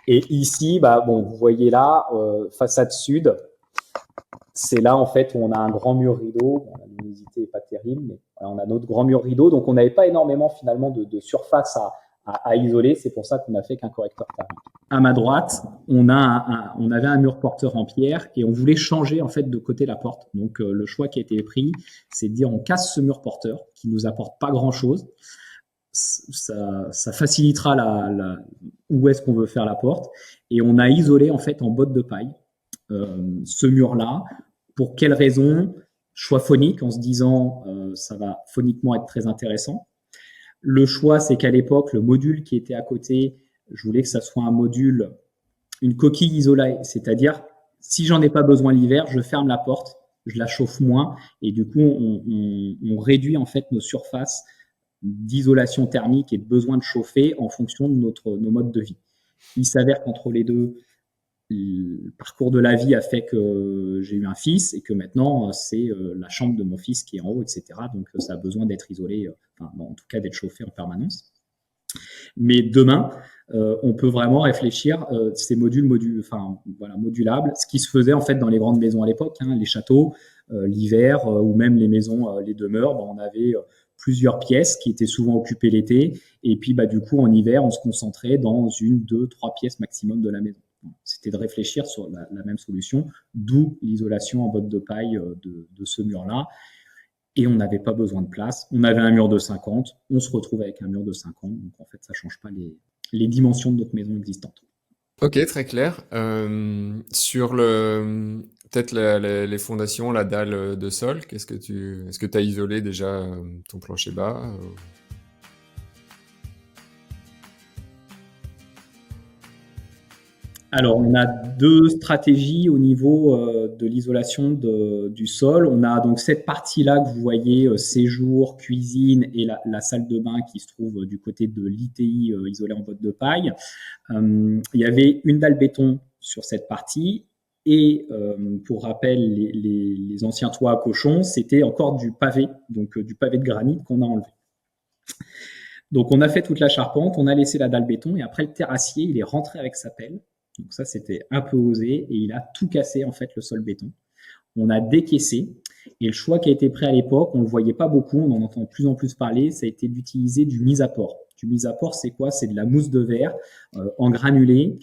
Et ici, vous voyez là, façade sud, c'est là en fait où on a un grand mur rideau. Bon, la luminosité n'est pas terrible, mais voilà, on a notre grand mur rideau. Donc, on n'avait pas énormément finalement de surface à isoler. C'est pour ça qu'on a fait qu'un correcteur thermique. À ma droite, on avait un mur porteur en pierre et on voulait changer en fait de côté la porte. Donc, le choix qui a été pris, c'est de dire on casse ce mur porteur qui nous apporte pas grand-chose. Ça facilitera où est-ce qu'on veut faire la porte. Et on a isolé en fait en botte de paille ce mur-là. Pour quelle raison? Choix phonique, en se disant ça va phoniquement être très intéressant. Le choix, c'est qu'à l'époque, le module qui était à côté, je voulais que ça soit un module, une coquille isolée, c'est-à-dire si j'en ai pas besoin l'hiver, je ferme la porte, je la chauffe moins et du coup, on réduit en fait nos surfaces d'isolation thermique et de besoin de chauffer en fonction de nos modes de vie. Il s'avère qu'entre les deux, le parcours de la vie a fait que j'ai eu un fils et que maintenant c'est la chambre de mon fils qui est en haut, etc. Donc ça a besoin d'être isolé, en tout cas d'être chauffé en permanence. Mais demain, on peut vraiment réfléchir ces modulables, ce qui se faisait en fait dans les grandes maisons à l'époque, les châteaux, l'hiver ou même les maisons, les demeures, on avait plusieurs pièces qui étaient souvent occupées l'été et puis du coup en hiver on se concentrait dans 1, 2, 3 pièces maximum de la maison. C'était de réfléchir sur la même solution, d'où l'isolation en botte de paille de ce mur-là. Et on n'avait pas besoin de place. On avait un mur de 50, on se retrouve avec un mur de 50. Donc en fait, ça ne change pas les dimensions de notre maison existante. Ok, très clair. Sur peut-être les fondations, la dalle de sol, est-ce que tu as isolé déjà ton plancher bas Alors, on a 2 stratégies au niveau de l'isolation du sol. On a donc cette partie-là que vous voyez, séjour, cuisine et la salle de bain qui se trouve du côté de l'ITI isolée en botte de paille. Il y avait une dalle béton sur cette partie et pour rappel, les anciens toits à cochons, c'était encore du pavé, donc du pavé de granit qu'on a enlevé. Donc, on a fait toute la charpente, on a laissé la dalle béton et après le terrassier, il est rentré avec sa pelle. Donc ça, c'était un peu osé et il a tout cassé en fait le sol béton. On a décaissé et le choix qui a été pris à l'époque, on le voyait pas beaucoup, on en entend de plus en plus parler, ça a été d'utiliser du mise à port. Du mise à port, c'est quoi? C'est de la mousse de verre en granulé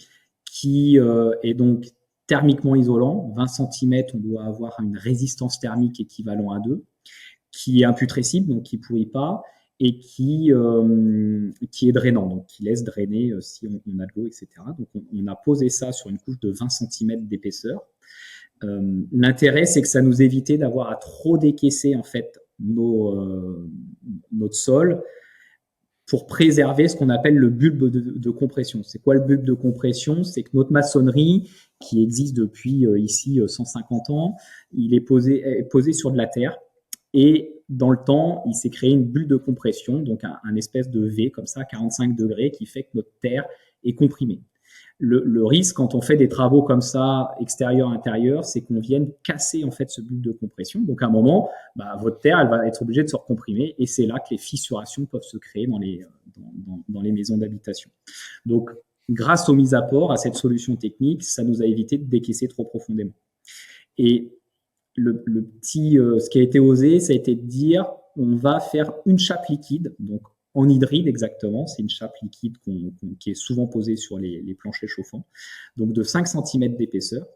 qui est donc thermiquement isolant. 20 cm, on doit avoir une résistance thermique équivalent à 2, qui est imputrescible, donc qui ne pourrit pas, et qui est drainant, donc qui laisse drainer si on a de l'eau, etc. Donc on a posé ça sur une couche de 20 cm d'épaisseur. L'intérêt, c'est que ça nous évitait d'avoir à trop décaisser en fait notre sol pour préserver ce qu'on appelle le bulbe de compression. C'est quoi le bulbe de compression? C'est que notre maçonnerie, qui existe depuis ici 150 ans, il est posé sur de la terre. Et dans le temps, il s'est créé une bulle de compression, donc un espèce de V comme ça, 45 degrés, qui fait que notre terre est comprimée. Le risque quand on fait des travaux comme ça, extérieur-intérieur, c'est qu'on vienne casser en fait ce bulle de compression. Donc à un moment, votre terre, elle va être obligée de se recomprimer, et c'est là que les fissurations peuvent se créer dans les maisons d'habitation. Donc grâce aux mises à port, à cette solution technique, ça nous a évité de décaisser trop profondément. Et ce qui a été osé, ça a été de dire, on va faire une chape liquide, donc en hydride exactement, c'est une chape liquide qui est souvent posée sur les planchers chauffants, donc de 5 cm d'épaisseur.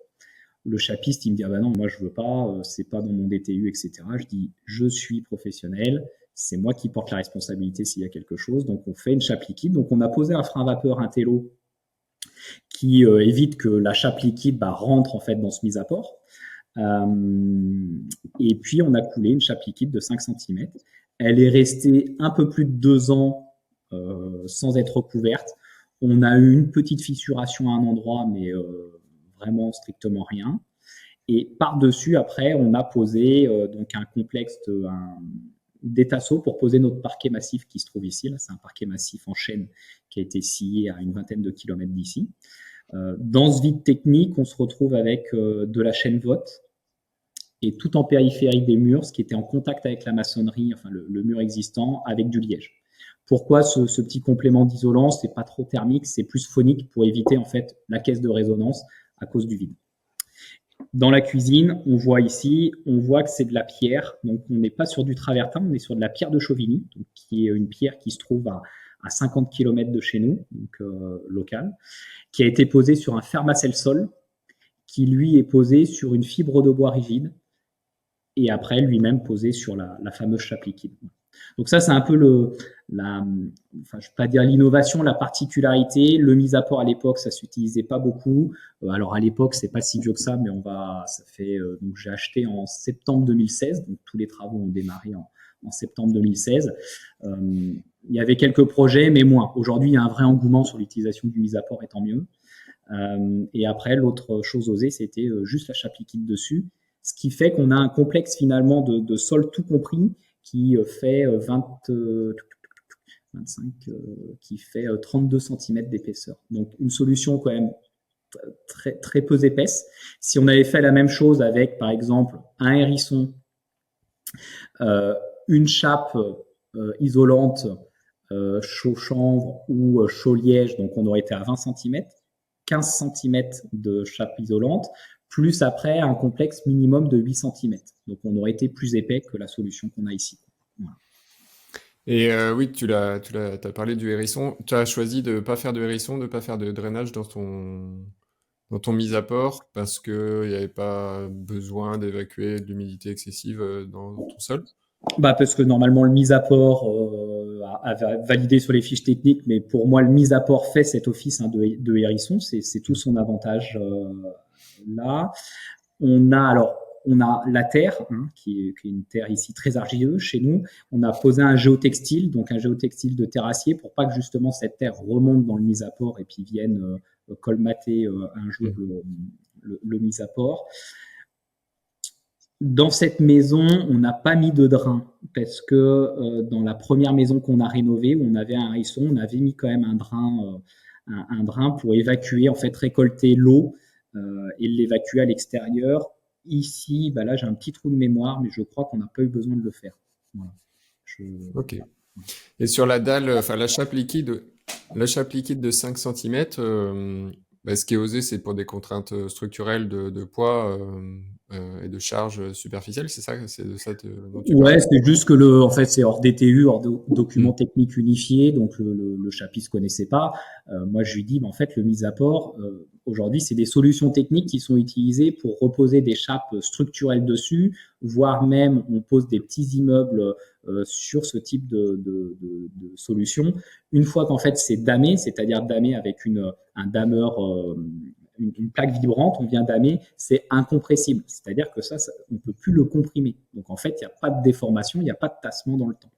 Le chapiste, il me dit, ah ben non, moi je veux pas, c'est pas dans mon DTU, etc. Je dis, je suis professionnel, c'est moi qui porte la responsabilité s'il y a quelque chose, donc on fait une chape liquide. Donc on a posé un frein vapeur Intello qui évite que la chape liquide rentre en fait dans ce mise à port. Et puis on a coulé une chape liquide de 5 cm. Elle est restée un peu plus de 2 ans sans être recouverte. On a eu une petite fissuration à un endroit, mais vraiment strictement rien. Et par-dessus, après, on a posé donc un complexe d'étasseaux pour poser notre parquet massif qui se trouve ici. Là, c'est un parquet massif en chêne qui a été scié à une vingtaine de kilomètres d'ici. Dans ce vide technique, on se retrouve avec de la chaîne vote, et tout en périphérie des murs, ce qui était en contact avec la maçonnerie, enfin le mur existant, avec du liège. Pourquoi ce petit complément d'isolant? C'est pas trop thermique, c'est plus phonique pour éviter en fait la caisse de résonance à cause du vide. Dans la cuisine, on voit que c'est de la pierre, donc on n'est pas sur du travertin, on est sur de la pierre de Chauvigny, donc qui est une pierre qui se trouve à 50 km de chez nous, donc locale, qui a été posée sur un fermacelle sol, qui lui est posé sur une fibre de bois rigide, et après lui-même posé sur la fameuse chape liquide. Donc ça, c'est un peu je ne vais pas dire l'innovation, la particularité. Le mise à port à l'époque, ça s'utilisait pas beaucoup. Alors à l'époque, c'est pas si vieux que ça, mais donc j'ai acheté en septembre 2016, donc tous les travaux ont démarré en septembre 2016. Il y avait quelques projets, mais moins. Aujourd'hui, il y a un vrai engouement sur l'utilisation du mise à port, et tant mieux. Et après, l'autre chose osée, c'était juste la chape liquide dessus, ce qui fait qu'on a un complexe finalement de sol tout compris qui fait 32 cm d'épaisseur. Donc une solution quand même très, très peu épaisse. Si on avait fait la même chose avec, par exemple, un hérisson, une chape isolante chaud chanvre ou chaud liège, donc on aurait été à 20 cm, 15 cm de chape isolante, plus après un complexe minimum de 8 cm. Donc on aurait été plus épais que la solution qu'on a ici. Voilà. Et oui, t'as parlé du hérisson. Tu as choisi de ne pas faire de hérisson, de ne pas faire de drainage dans ton mise à port parce qu'il n'y avait pas besoin d'évacuer de l'humidité excessive dans ton sol? Parce que normalement le mise à port a validé sur les fiches techniques, mais pour moi le mise à port fait cet office de hérisson, c'est tout son avantage là. On a la terre, qui est une terre ici très argileuse chez nous. On a posé un géotextile, donc un géotextile de terrassier, pour pas que justement cette terre remonte dans le mise à port et puis vienne colmater un jour le mise à port. Dans cette maison, on n'a pas mis de drain parce que dans la première maison qu'on a rénovée, où on avait un hérisson, on avait mis quand même un drain pour évacuer, en fait, récolter l'eau et l'évacuer à l'extérieur. Ici, là, j'ai un petit trou de mémoire, mais je crois qu'on n'a pas eu besoin de le faire. Voilà. Ok. Et sur la dalle, enfin la chape liquide de 5 cm, ce qui est osé, c'est pour des contraintes structurelles de poids. et de charge superficielle, c'est ça, c'est de ça dont tu parles? Ouais, c'est juste que en fait, c'est hors DTU, hors document technique unifié, donc le chapitre se connaissait pas. Moi, je lui dis, en fait, le mise à port, aujourd'hui, c'est des solutions techniques qui sont utilisées pour reposer des chapes structurelles dessus, voire même on pose des petits immeubles sur ce type de solution. Une fois qu'en fait c'est damé, c'est-à-dire damé avec un dameur une plaque vibrante, on vient damer, c'est incompressible. C'est-à-dire que ça, on ne peut plus le comprimer. Donc en fait, il n'y a pas de déformation, il n'y a pas de tassement dans le temps.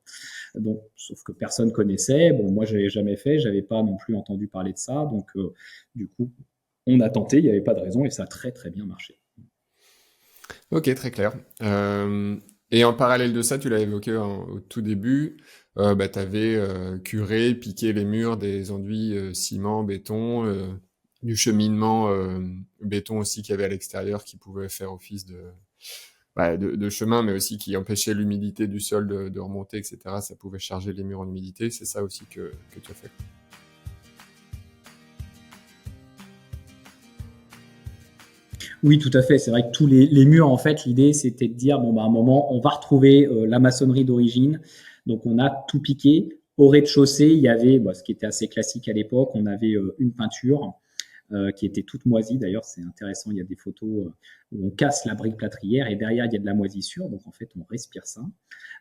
Donc, sauf que personne connaissait. Bon, moi, je n'avais jamais fait, je n'avais pas non plus entendu parler de ça. Donc, du coup, on a tenté, il n'y avait pas de raison et ça a très très bien marché. Ok, très clair. Et en parallèle de ça, tu l'as évoqué au tout début, tu avais curé, piqué les murs des enduits ciment, béton, du cheminement béton aussi qu'il y avait à l'extérieur qui pouvait faire office de chemin, mais aussi qui empêchait l'humidité du sol de remonter, etc. Ça pouvait charger les murs en humidité. C'est ça aussi que tu as fait. Oui, tout à fait. C'est vrai que tous les murs, en fait, l'idée, c'était de dire, bon, bah, à un moment, on va retrouver la maçonnerie d'origine. Donc, on a tout piqué. Au rez-de-chaussée, il y avait, ce qui était assez classique à l'époque, on avait une peinture qui était toute moisie. D'ailleurs, c'est intéressant, il y a des photos où on casse la brique plâtrière et derrière, il y a de la moisissure. Donc, en fait, on respire ça.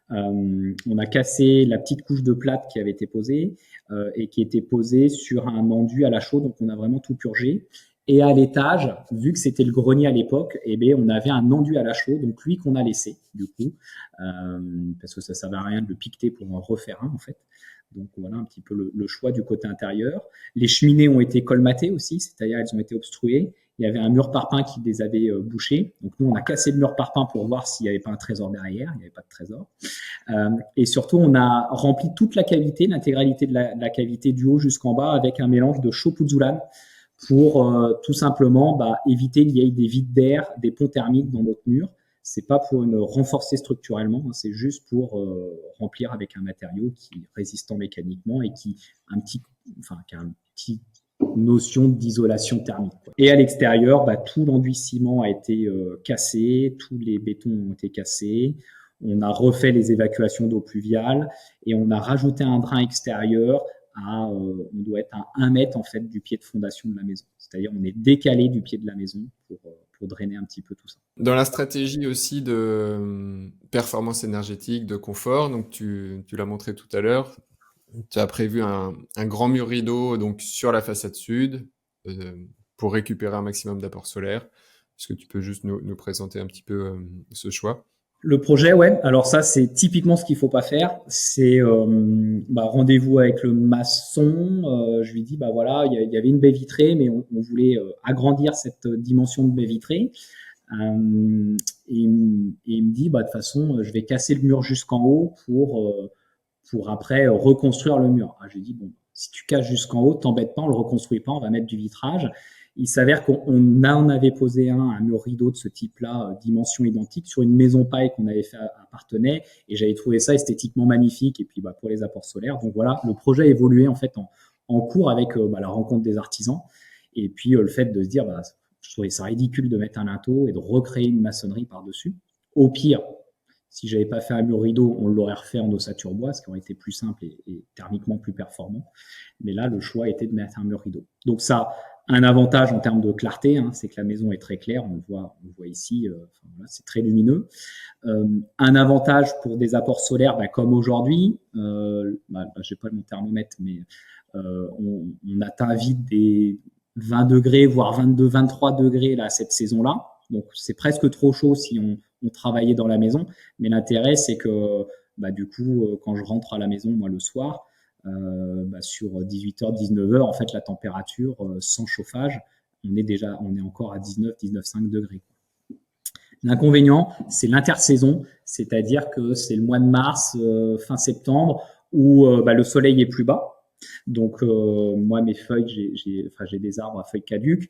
On a cassé la petite couche de plâtre qui avait été posée et qui était posée sur un enduit à la chaux. Donc, on a vraiment tout purgé. Et à l'étage, vu que c'était le grenier à l'époque, on avait un enduit à la chaux, donc lui qu'on a laissé, du coup, parce que ça ne servait à rien de le piqueter pour en refaire un, en fait. Donc voilà un petit peu le choix du côté intérieur. Les cheminées ont été colmatées aussi, c'est-à-dire elles ont été obstruées. Il y avait un mur parpaing qui les avait bouchées. Donc nous, on a cassé le mur parpaing pour voir s'il n'y avait pas un trésor derrière. Il n'y avait pas de trésor. Et surtout, on a rempli toute la cavité, l'intégralité de la cavité du haut jusqu'en bas avec un mélange de chaux pouzzolane pour tout simplement éviter qu'il y ait des vides d'air, des ponts thermiques dans notre mur. C'est pas pour une renforcer structurellement, hein, c'est juste pour remplir avec un matériau qui est résistant mécaniquement et qui a un petit notion d'isolation thermique. Et à l'extérieur, tout l'enduit ciment a été cassé, tous les bétons ont été cassés. On a refait les évacuations d'eau pluviale et on a rajouté un drain extérieur on doit être à 1 mètre en fait du pied de fondation de la maison. C'est-à-dire on est décalé du pied de la maison pour drainer un petit peu tout ça. Dans la stratégie aussi de performance énergétique, de confort, donc tu l'as montré tout à l'heure, tu as prévu un grand mur rideau donc sur la façade sud pour récupérer un maximum d'apport solaire. Est-ce que tu peux juste nous présenter un petit peu ce choix? Le projet, ouais. Alors ça, c'est typiquement ce qu'il faut pas faire. C'est rendez-vous avec le maçon. Je lui dis, voilà, il y avait une baie vitrée, mais on voulait agrandir cette dimension de baie vitrée. Et il me dit, de toute façon, je vais casser le mur jusqu'en haut pour après reconstruire le mur. Je lui dis, bon, si tu casses jusqu'en haut, t'embête pas, on le reconstruit pas, on va mettre du vitrage. Il s'avère qu'on en avait posé un mur rideau de ce type-là, dimension identique, sur une maison paille qu'on avait fait à Parthenay, et j'avais trouvé ça esthétiquement magnifique, et puis pour les apports solaires. Donc voilà, le projet a évolué en fait en cours avec la rencontre des artisans, et puis le fait de se dire, je trouvais ça ridicule de mettre un linteau et de recréer une maçonnerie par-dessus. Au pire, si j'avais pas fait un mur rideau, on l'aurait refait en ossature bois, ce qui aurait été plus simple et thermiquement plus performant. Mais là, le choix était de mettre un mur rideau. Donc ça, un avantage en termes de clarté, hein, c'est que la maison est très claire, on le voit ici, c'est très lumineux. Un avantage pour des apports solaires, comme aujourd'hui, j'ai pas mon thermomètre, mais on atteint vite des 20 degrés, voire 22, 23 degrés là cette saison-là. Donc c'est presque trop chaud si on travaillait dans la maison. Mais l'intérêt, c'est que du coup, quand je rentre à la maison, moi le soir, sur 18h, 19h, en fait, la température sans chauffage, on est encore à 19, 19,5 degrés. L'inconvénient, c'est l'intersaison, c'est-à-dire que c'est le mois de mars, fin septembre, où le soleil est plus bas. Donc, moi, mes feuilles, j'ai des arbres à feuilles caduques,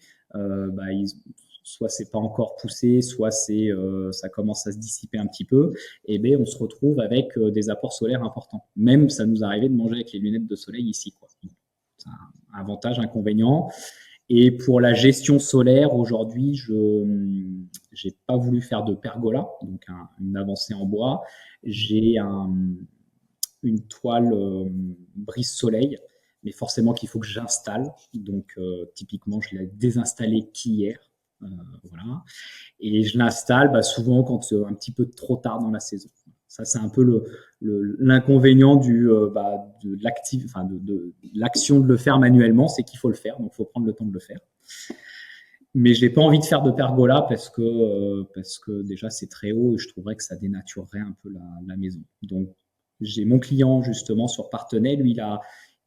soit c'est pas encore poussé, soit ça commence à se dissiper un petit peu, et on se retrouve avec des apports solaires importants. Même ça nous arrivait de manger avec les lunettes de soleil ici, quoi. C'est un avantage, inconvénient. Et pour la gestion solaire, aujourd'hui, je j'ai pas voulu faire de pergola, donc une avancée en bois. J'ai une toile brise-soleil, mais forcément qu'il faut que j'installe. Donc, typiquement, je l'ai désinstallée qu'hier. Euh, voilà. Et je l'installe souvent quand c'est un petit peu trop tard dans la saison. Ça, c'est un peu l'inconvénient de l'action de le faire manuellement, c'est qu'il faut le faire, donc il faut prendre le temps de le faire. Mais je n'ai pas envie de faire de pergola parce que déjà c'est très haut et je trouverais que ça dénaturerait un peu la maison. Donc j'ai mon client justement sur Partenay, lui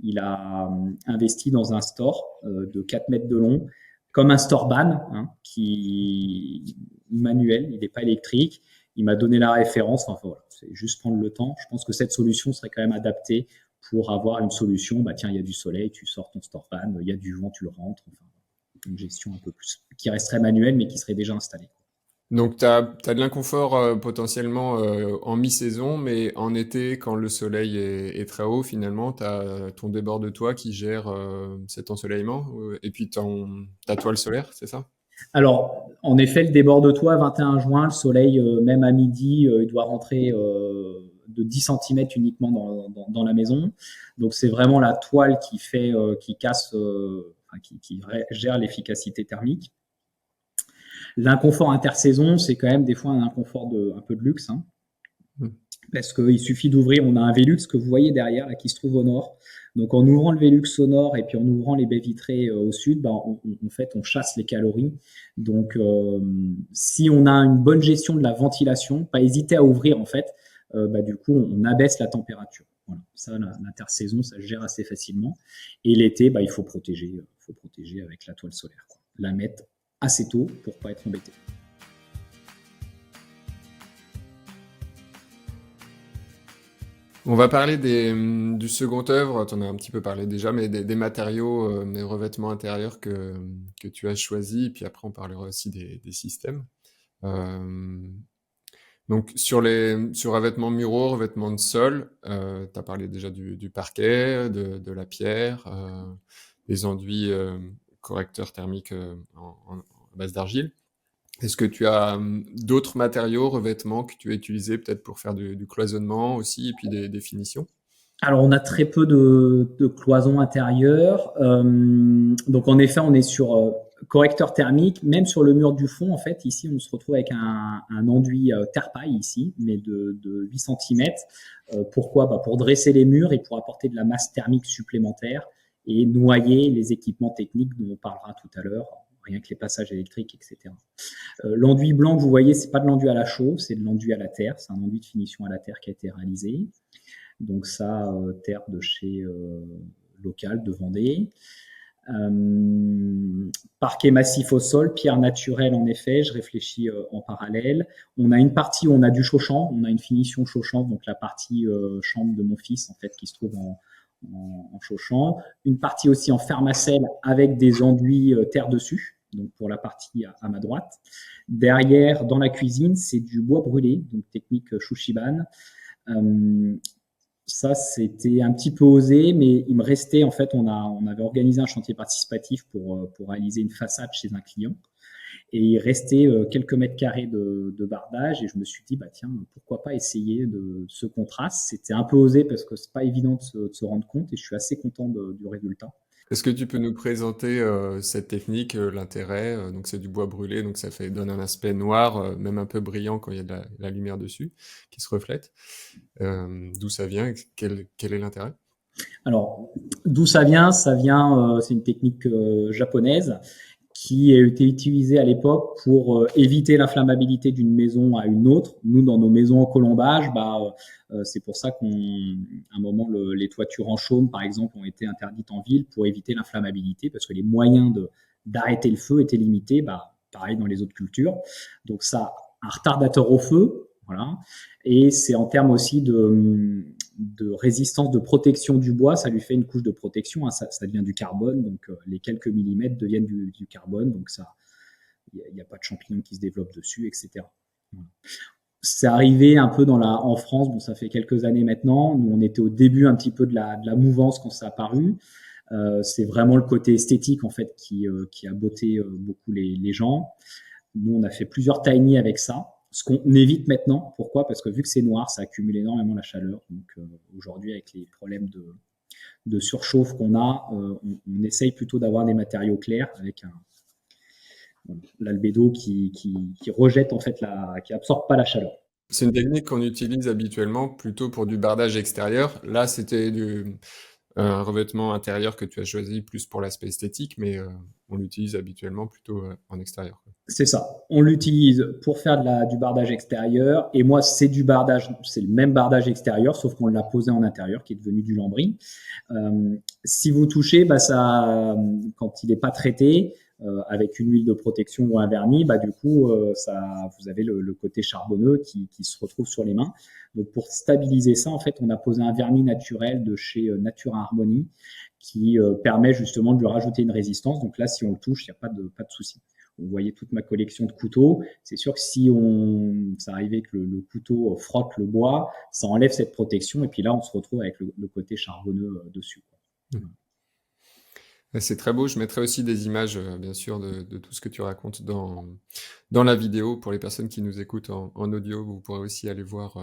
il a investi dans un store de 4 mètres de long, comme un store ban, qui manuel, il n'est pas électrique. Il m'a donné la référence. Enfin voilà, c'est juste prendre le temps. Je pense que cette solution serait quand même adaptée pour avoir une solution. Tiens, il y a du soleil, tu sors ton store ban, il y a du vent, tu le rentres. Enfin, une gestion un peu plus qui resterait manuelle mais qui serait déjà installée. Donc, tu as de l'inconfort potentiellement en mi-saison, mais en été, quand le soleil est très haut, finalement, tu as ton débord de toit qui gère cet ensoleillement, et puis ta toile solaire, c'est ça? Alors, en effet, le débord de toit, 21 juin, le soleil, même à midi, il doit rentrer de 10 centimètres uniquement dans la maison. Donc, c'est vraiment la toile qui casse, qui gère l'efficacité thermique. L'inconfort intersaison, c'est quand même des fois un inconfort un peu de luxe, parce qu'il suffit d'ouvrir, on a un Velux que vous voyez derrière, là, qui se trouve au nord. Donc en ouvrant le Velux au nord et puis en ouvrant les baies vitrées au sud, en fait, on chasse les calories. Donc si on a une bonne gestion de la ventilation, pas hésiter à ouvrir en fait, du coup on abaisse la température. Voilà. Ça, l'intersaison, ça se gère assez facilement. Et l'été, il faut protéger avec la toile solaire, quoi. La mettre assez tôt pour pas être embêté. On va parler du second œuvre, tu en as un petit peu parlé déjà, mais des matériaux, des revêtements intérieurs que tu as choisis, et puis après on parlera aussi des systèmes. Donc sur revêtements muraux, revêtements de sol, tu as parlé déjà du parquet, de la pierre, des enduits correcteurs thermiques à base d'argile. Est-ce que tu as d'autres matériaux, revêtements que tu as utilisés peut-être pour faire du cloisonnement aussi, et puis des finitions? Alors, on a très peu de cloisons intérieures. Donc, en effet, on est sur correcteur thermique. Même sur le mur du fond, en fait, ici, on se retrouve avec un enduit terre-paille ici, mais de 8 centimètres. Pourquoi? Pour dresser les murs et pour apporter de la masse thermique supplémentaire et noyer les équipements techniques dont on parlera tout à l'heure, rien que les passages électriques, etc. L'enduit blanc que vous voyez, c'est pas de l'enduit à la chaux, c'est de l'enduit à la terre. C'est un enduit de finition à la terre qui a été réalisé. Donc ça, terre de chez local de Vendée. Parquet massif au sol, pierre naturelle en effet, je réfléchis en parallèle. On a une partie où on a du chauchant, on a une finition chauchant, donc la partie chambre de mon fils en fait qui se trouve en chauchant. Une partie aussi en fermacelle avec des enduits terre dessus, donc pour la partie à ma droite. Derrière, dans la cuisine, c'est du bois brûlé, donc technique Shushiban. Ça, c'était un petit peu osé, mais il me restait, en fait, on avait organisé un chantier participatif pour réaliser une façade chez un client. Et il restait quelques mètres carrés de bardage. Et je me suis dit, tiens, pourquoi pas essayer de ce contraste. C'était un peu osé parce que c'est pas évident de se rendre compte et je suis assez content du résultat. Est-ce que tu peux nous présenter cette technique, l'intérêt? Donc c'est du bois brûlé, donc ça donne un aspect noir, même un peu brillant quand il y a de la lumière dessus, qui se reflète. D'où ça vient et quel est l'intérêt? Alors, d'où ça vient? Ça vient, c'est une technique japonaise qui a été utilisée à l'époque pour éviter l'inflammabilité d'une maison à une autre. Nous, dans nos maisons en colombage, c'est pour ça qu'à un moment, les toitures en chaume, par exemple, ont été interdites en ville pour éviter l'inflammabilité, parce que les moyens d'arrêter le feu étaient limités, pareil dans les autres cultures. Donc ça, un retardateur au feu, voilà. Et c'est en termes aussi de résistance, de protection du bois, ça lui fait une couche de protection, hein, ça devient du carbone, donc les quelques millimètres deviennent du carbone, donc ça, il n'y a pas de champignons qui se développent dessus, etc. Voilà. C'est arrivé un peu en France, bon, ça fait quelques années maintenant, nous on était au début un petit peu de la mouvance quand ça a apparu. C'est vraiment le côté esthétique en fait qui a botté beaucoup les gens. Nous, on a fait plusieurs tiny avec ça. Ce qu'on évite maintenant, pourquoi? Parce que vu que c'est noir, ça accumule énormément la chaleur. Donc aujourd'hui, avec les problèmes de surchauffe qu'on a, on essaye plutôt d'avoir des matériaux clairs avec l'albédo qui rejette en fait qui absorbe pas la chaleur. C'est une technique qu'on utilise habituellement plutôt pour du bardage extérieur. Là, c'était un revêtement intérieur que tu as choisi plus pour l'aspect esthétique, mais on l'utilise habituellement plutôt en extérieur. C'est ça. On l'utilise pour faire du bardage extérieur. Et moi, c'est le même bardage extérieur, sauf qu'on l'a posé en intérieur, qui est devenu du lambris. Si vous touchez, ça, quand il n'est pas traité, avec une huile de protection ou un vernis, du coup, vous avez le côté charbonneux qui se retrouve sur les mains. Donc, pour stabiliser ça, en fait, on a posé un vernis naturel de chez Nature Harmonie qui permet justement de lui rajouter une résistance. Donc là, si on le touche, il n'y a pas de souci. Vous voyez toute ma collection de couteaux. C'est sûr que si ça arrivait que le couteau frotte le bois, ça enlève cette protection. Et puis là, on se retrouve avec le côté charbonneux dessus. C'est très beau. Je mettrai aussi des images, bien sûr, de tout ce que tu racontes dans la vidéo. Pour les personnes qui nous écoutent en audio, vous pourrez aussi aller voir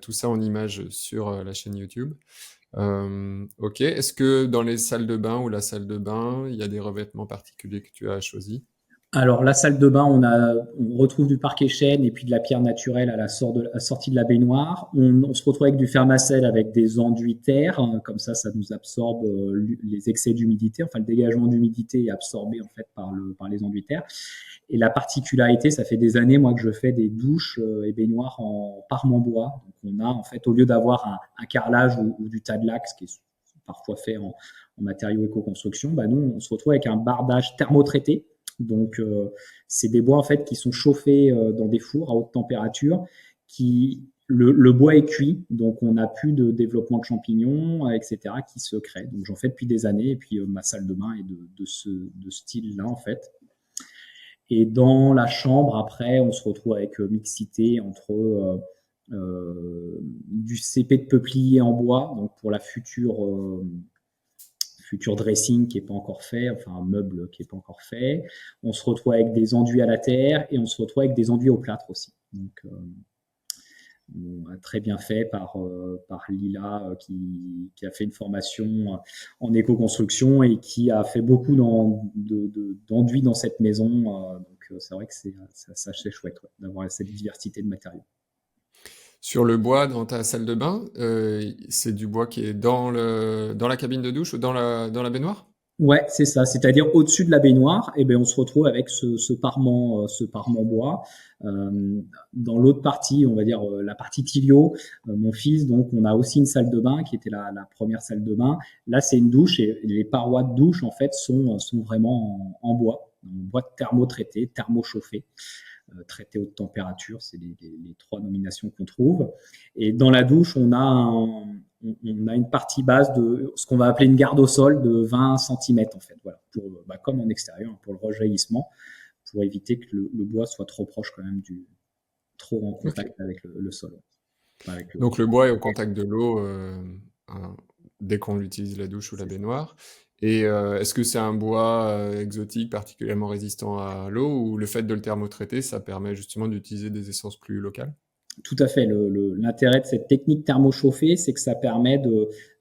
tout ça en images sur la chaîne YouTube. Ok. Est-ce que dans les salles de bain ou la salle de bain, il y a des revêtements particuliers que tu as choisis? Alors, la salle de bain, on retrouve du parquet chêne et puis de la pierre naturelle à la sortie de la baignoire. On se retrouve avec du fermacell avec des enduits terre. Comme ça nous absorbe les excès d'humidité. Enfin, le dégagement d'humidité est absorbé, en fait, par les enduits terre. Et la particularité, ça fait des années, moi, que je fais des douches et baignoires en parement bois. Donc, on a, en fait, au lieu d'avoir un carrelage ou du tas de lac, ce qui est parfois fait en matériaux éco-construction, nous, on se retrouve avec un bardage thermotraité. Donc, c'est des bois en fait qui sont chauffés dans des fours à haute température. Le bois est cuit, donc on n'a plus de développement de champignons, etc., qui se crée. Donc, j'en fais depuis des années, et puis ma salle de bain est de ce style-là en fait. Et dans la chambre, après, on se retrouve avec mixité entre du CP de peuplier en bois, donc pour la futur dressing qui n'est pas encore fait, enfin un meuble qui n'est pas encore fait. On se retrouve avec des enduits à la terre et on se retrouve avec des enduits au plâtre aussi. Donc, très bien fait par Lila qui a fait une formation en éco-construction et qui a fait beaucoup d'enduits dans cette maison. Donc, c'est vrai que c'est chouette d'avoir cette diversité de matériaux. Sur le bois dans ta salle de bain, c'est du bois qui est dans la cabine de douche ou dans la baignoire? Ouais, c'est ça. C'est-à-dire au-dessus de la baignoire, on se retrouve avec ce parement bois. Dans l'autre partie, on va dire la partie Tilio, mon fils, donc on a aussi une salle de bain qui était la première salle de bain. Là, c'est une douche et les parois de douche en fait sont vraiment en bois thermotraité, thermochauffé. Traité haute température, c'est les 3 nominations qu'on trouve. Et dans la douche, on a une partie basse de ce qu'on va appeler une garde au sol de 20 cm en fait, voilà, comme en extérieur, pour le rejaillissement, pour éviter que le bois soit trop proche quand même trop en contact avec le sol. Donc le bois est au contact de l'eau dès qu'on utilise la douche ou la baignoire. Et est-ce que c'est un bois exotique particulièrement résistant à l'eau ou le fait de le thermotraiter, ça permet justement d'utiliser des essences plus locales? Tout à fait. L'intérêt de cette technique thermochauffée, c'est que ça permet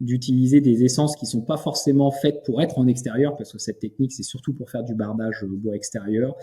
d'utiliser des essences qui sont pas forcément faites pour être en extérieur, parce que cette technique, c'est surtout pour faire du bardage bois extérieur.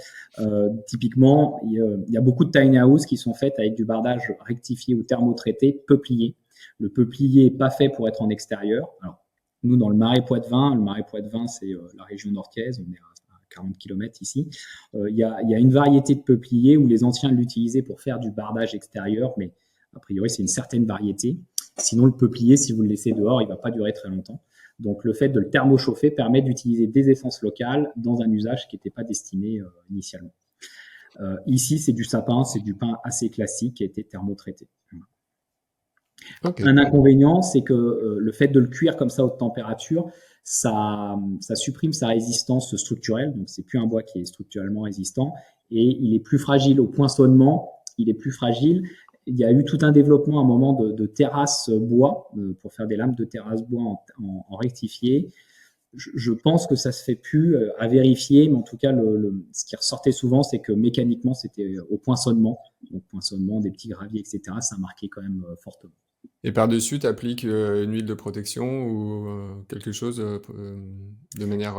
Typiquement, il y a beaucoup de tiny house qui sont faites avec du bardage rectifié ou thermotraité, peuplier. Le peuplier est pas fait pour être en extérieur. Alors, nous, dans le Marais Poitevin, c'est la région nord-caise, on est à 40 km ici. Il y a une variété de peupliers où les anciens l'utilisaient pour faire du bardage extérieur, mais a priori, c'est une certaine variété. Sinon, le peuplier, si vous le laissez dehors, il ne va pas durer très longtemps. Donc, le fait de le thermochauffer permet d'utiliser des essences locales dans un usage qui n'était pas destiné initialement. Ici, c'est du sapin, c'est du pin assez classique qui a été thermotraité. Okay. Un inconvénient, c'est que le fait de le cuire comme ça à haute température, ça supprime sa résistance structurelle. Donc, c'est plus un bois qui est structurellement résistant et il est plus fragile au poinçonnement. Il est plus fragile. Il y a eu tout un développement à un moment de terrasses bois pour faire des lames de terrasse bois en rectifié. je pense que ça se fait plus à vérifier, mais en tout cas, ce qui ressortait souvent, c'est que mécaniquement, c'était au poinçonnement. Donc, poinçonnement, des petits graviers, etc., ça marquait quand même fortement. Et par-dessus, tu appliques une huile de protection ou quelque chose de manière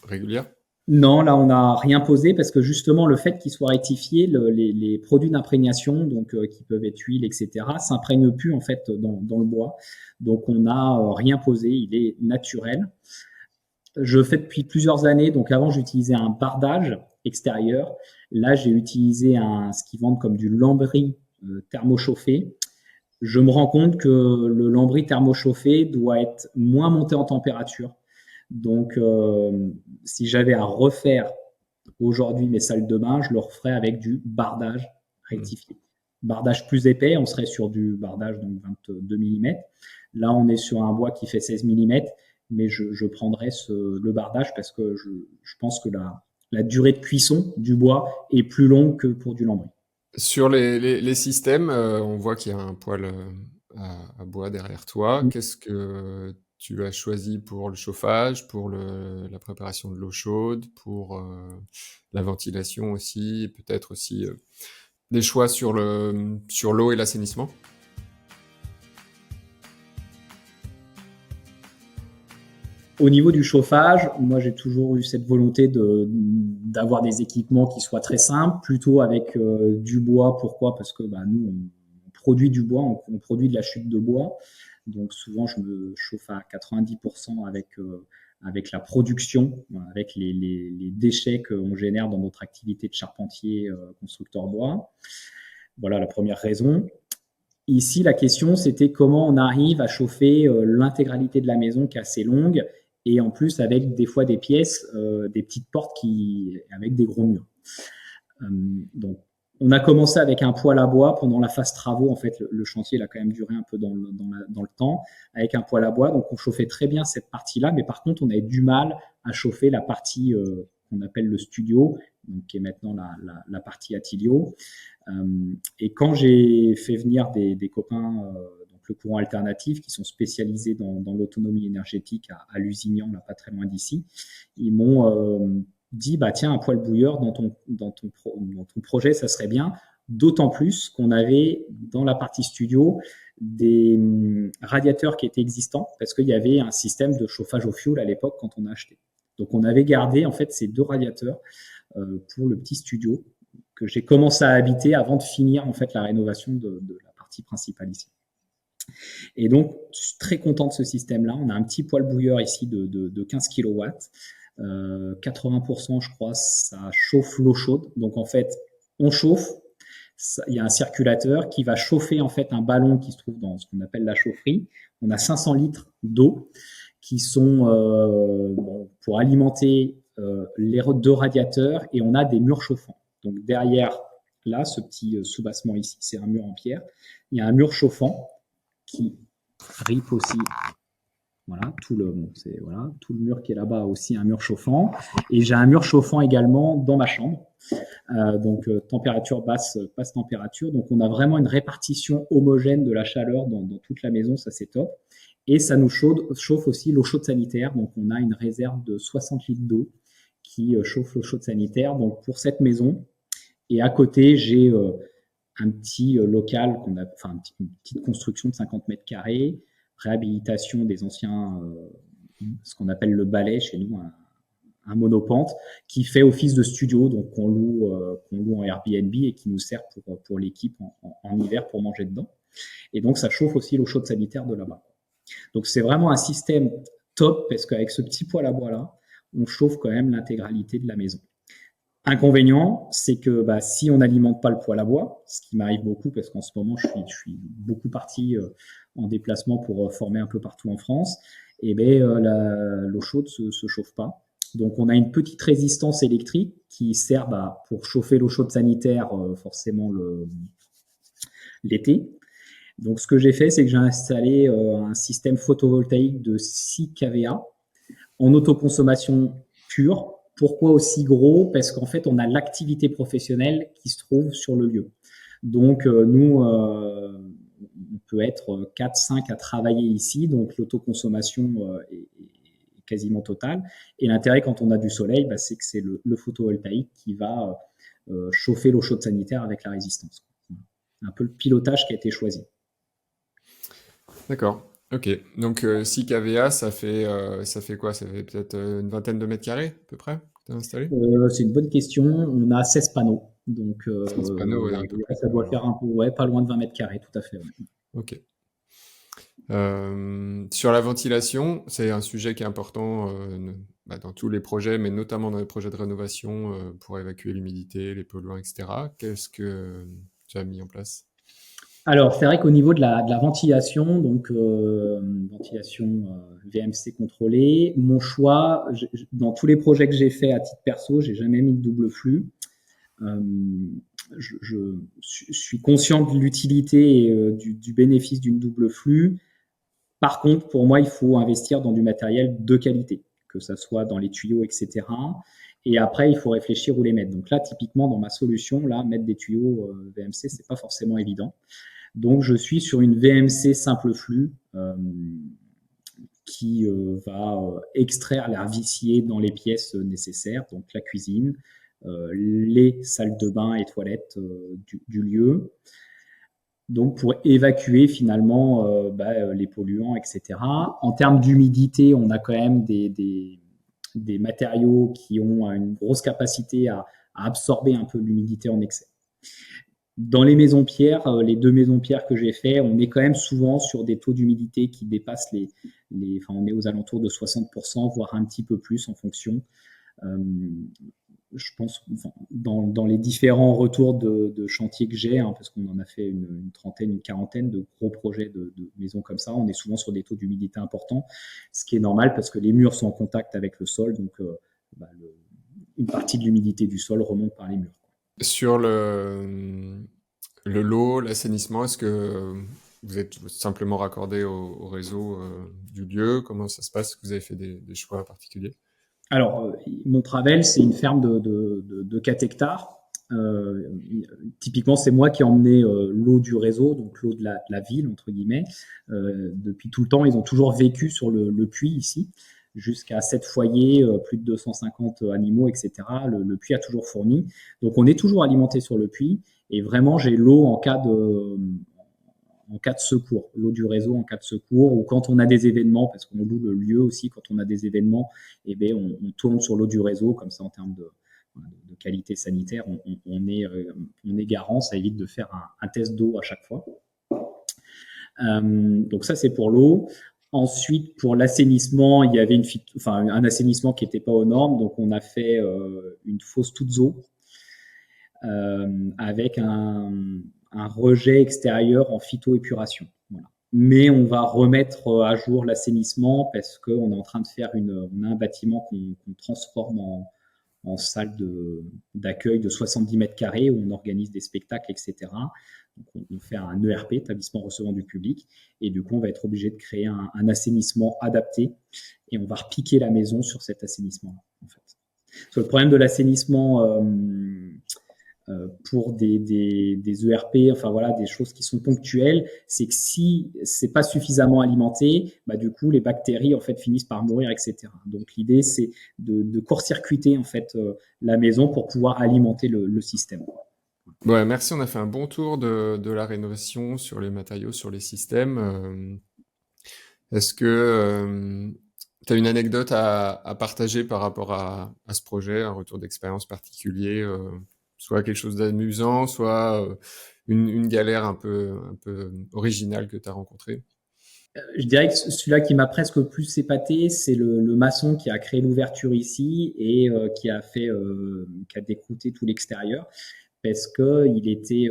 régulière? Non, là, on n'a rien posé parce que justement, le fait qu'il soit rectifié, les produits d'imprégnation, donc qui peuvent être huile, etc., s'imprègnent plus en fait dans le bois. Donc, on n'a rien posé. Il est naturel. Je fais depuis plusieurs années. Donc, avant, j'utilisais un bardage extérieur. Là, j'ai utilisé ce qu'ils vendent comme du lambris thermochauffé. Je me rends compte que le lambris thermochauffé doit être moins monté en température. Donc, si j'avais à refaire aujourd'hui mes salles de bain, je le referais avec du bardage rectifié. Bardage plus épais, on serait sur du bardage donc 22 mm. Là, on est sur un bois qui fait 16 mm, mais je prendrais le bardage parce que je pense que la durée de cuisson du bois est plus longue que pour du lambris. Sur les systèmes, on voit qu'il y a un poêle à bois derrière toi. Qu'est-ce que tu as choisi pour le chauffage, pour la préparation de l'eau chaude, pour la ventilation aussi, et peut-être aussi des choix sur l'eau et l'assainissement? Au niveau du chauffage, moi j'ai toujours eu cette volonté d'avoir des équipements qui soient très simples, plutôt avec du bois. Pourquoi? Parce que nous on produit du bois, on produit de la chute de bois. Donc souvent je me chauffe à 90% avec la production, avec les déchets qu'on génère dans notre activité de charpentier constructeur bois. Voilà la première raison. Ici, la question, c'était comment on arrive à chauffer l'intégralité de la maison qui est assez longue et en plus avec des fois des pièces, des petites portes avec des gros murs. Donc, on a commencé avec un poêle à bois pendant la phase travaux. En fait, le chantier il a quand même duré un peu dans le temps avec un poêle à bois. Donc, on chauffait très bien cette partie-là, mais par contre, on avait du mal à chauffer la partie qu'on appelle le studio, donc qui est maintenant la partie Attilio. Et quand j'ai fait venir des copains, donc le courant alternatif, qui sont spécialisés dans l'autonomie énergétique à Lusignan, là pas très loin d'ici, ils m'ont dit tiens, un poêle bouilleur dans ton projet, ça serait bien. D'autant plus qu'on avait dans la partie studio des radiateurs qui étaient existants parce qu'il y avait un système de chauffage au fioul à l'époque quand on a acheté. Donc on avait gardé en fait ces deux radiateurs pour le petit studio que j'ai commencé à habiter avant de finir en fait la rénovation de la partie principale ici. Et donc, je suis très content de ce système-là. On a un petit poêle bouilleur ici de 15 kW. 80%, je crois, ça chauffe l'eau chaude. Donc, en fait, on chauffe. Il y a un circulateur qui va chauffer en fait un ballon qui se trouve dans ce qu'on appelle la chaufferie. On a 500 litres d'eau qui sont pour alimenter les deux radiateurs et on a des murs chauffants. Donc derrière, là, ce petit soubassement ici, c'est un mur en pierre. Il y a un mur chauffant qui rip aussi. Voilà, tout le mur qui est là-bas a aussi un mur chauffant. Et j'ai un mur chauffant également dans ma chambre. Donc température basse température. Donc on a vraiment une répartition homogène de la chaleur dans toute la maison, ça c'est top. Et ça nous chauffe aussi l'eau chaude sanitaire. Donc on a une réserve de 60 litres d'eau qui chauffe l'eau chaude sanitaire. Donc pour cette maison, et à côté, j'ai un petit local une petite construction de 50 mètres carrés, réhabilitation des anciens, ce qu'on appelle le balai chez nous, un monopente, qui fait office de studio, donc qu'on loue en Airbnb et qui nous sert pour l'équipe en hiver pour manger dedans. Et donc, ça chauffe aussi l'eau chaude sanitaire de là-bas. Donc, c'est vraiment un système top parce qu'avec ce petit poêle à bois-là, on chauffe quand même l'intégralité de la maison. Inconvénient, c'est que si on n'alimente pas le poêle à bois, ce qui m'arrive beaucoup parce qu'en ce moment je suis beaucoup parti en déplacement pour former un peu partout en France, et l'eau chaude se chauffe pas. Donc on a une petite résistance électrique qui sert pour chauffer l'eau chaude sanitaire forcément l'été. Donc ce que j'ai fait, c'est que j'ai installé un système photovoltaïque de 6 kVA en autoconsommation pure. Pourquoi aussi gros? Parce qu'en fait, on a l'activité professionnelle qui se trouve sur le lieu. Donc, nous, on peut être 4-5 à travailler ici. Donc, l'autoconsommation est quasiment totale. Et l'intérêt quand on a du soleil, c'est que c'est le photovoltaïque qui va chauffer l'eau chaude sanitaire avec la résistance. Un peu le pilotage qui a été choisi. D'accord. Ok. Donc 6 kVA, ça fait quoi? Ça fait peut-être une vingtaine de mètres carrés à peu près que tu as installé? C'est une bonne question. On a 16 panneaux. Donc, 16 panneaux, ouais, un peu plus ça quand doit même. faire un peu, ouais, pas loin de 20 mètres carrés, tout à fait. Ouais. Ok. Sur la ventilation, c'est un sujet qui est important dans tous les projets, mais notamment dans les projets de rénovation pour évacuer l'humidité, les polluants, etc. Qu'est-ce que tu as mis en place? Alors, c'est vrai qu'au niveau de la ventilation, donc ventilation VMC contrôlée, mon choix, dans tous les projets que j'ai fait à titre perso, j'ai jamais mis de double flux. Euh, je suis conscient de l'utilité et du bénéfice d'une double flux. Par contre, pour moi, il faut investir dans du matériel de qualité, que ça soit dans les tuyaux, etc. Et après, il faut réfléchir où les mettre. Donc là, typiquement, dans ma solution, là, mettre des tuyaux VMC, c'est pas forcément évident. Donc, je suis sur une VMC simple flux qui va extraire l'air vicié dans les pièces nécessaires, donc la cuisine, les salles de bain et toilettes du lieu. Donc pour évacuer finalement les polluants, etc. En termes d'humidité, on a quand même des matériaux qui ont une grosse capacité à absorber un peu l'humidité en excès. Dans les maisons pierres, les 2 maisons pierres que j'ai fait, on est quand même souvent sur des taux d'humidité qui dépassent enfin, on est aux alentours de 60%, voire un petit peu plus en fonction. Euh, je pense, enfin, dans les différents retours de chantier que j'ai, parce qu'on en a fait une trentaine, une quarantaine de gros projets de maisons comme ça, on est souvent sur des taux d'humidité importants, ce qui est normal parce que les murs sont en contact avec le sol, donc une partie de l'humidité du sol remonte par les murs. Sur le lot, l'assainissement, est-ce que vous êtes simplement raccordé au réseau du lieu? Comment ça se passe? Vous avez fait des choix particuliers? Alors, Montravel, c'est une ferme de 4 hectares. Typiquement, c'est moi qui ai emmené l'eau du réseau, donc l'eau de la ville, entre guillemets. Depuis tout le temps, ils ont toujours vécu sur le puits ici, jusqu'à 7 foyers, plus de 250 animaux, etc. Le puits a toujours fourni. Donc, on est toujours alimenté sur le puits. Et vraiment, j'ai l'eau en cas de secours, l'eau du réseau en cas de secours, ou quand on a des événements, parce qu'on loue le lieu aussi, quand on a des événements, on tourne sur l'eau du réseau, comme ça en termes de qualité sanitaire, on est garant, ça évite de faire un test d'eau à chaque fois. Donc ça, c'est pour l'eau. Ensuite, pour l'assainissement, il y avait un assainissement qui n'était pas aux normes, donc on a fait une fosse toutes eaux avec un rejet extérieur en phytoépuration. Voilà. Mais on va remettre à jour l'assainissement parce qu'on est en train de faire on a un bâtiment qu'on transforme en salle d'accueil de 70 mètres carrés où on organise des spectacles, etc. Donc on fait un ERP, établissement recevant du public, et du coup on va être obligé de créer un assainissement adapté et on va repiquer la maison sur cet assainissement-là. En fait. Parce que le problème de l'assainissement pour des ERP, enfin voilà, des choses qui sont ponctuelles, c'est que si c'est pas suffisamment alimenté, du coup les bactéries en fait finissent par mourir, etc. Donc l'idée c'est de court-circuiter en fait la maison pour pouvoir alimenter le système. Ouais, merci, on a fait un bon tour de la rénovation sur les matériaux, sur les systèmes. Est-ce que tu as une anecdote à partager par rapport à ce projet, un retour d'expérience particulier, soit quelque chose d'amusant, soit une galère un peu originale que tu as rencontrée? Je dirais que celui-là qui m'a presque le plus épaté, c'est le maçon qui a créé l'ouverture ici et qui a découté tout l'extérieur parce que il était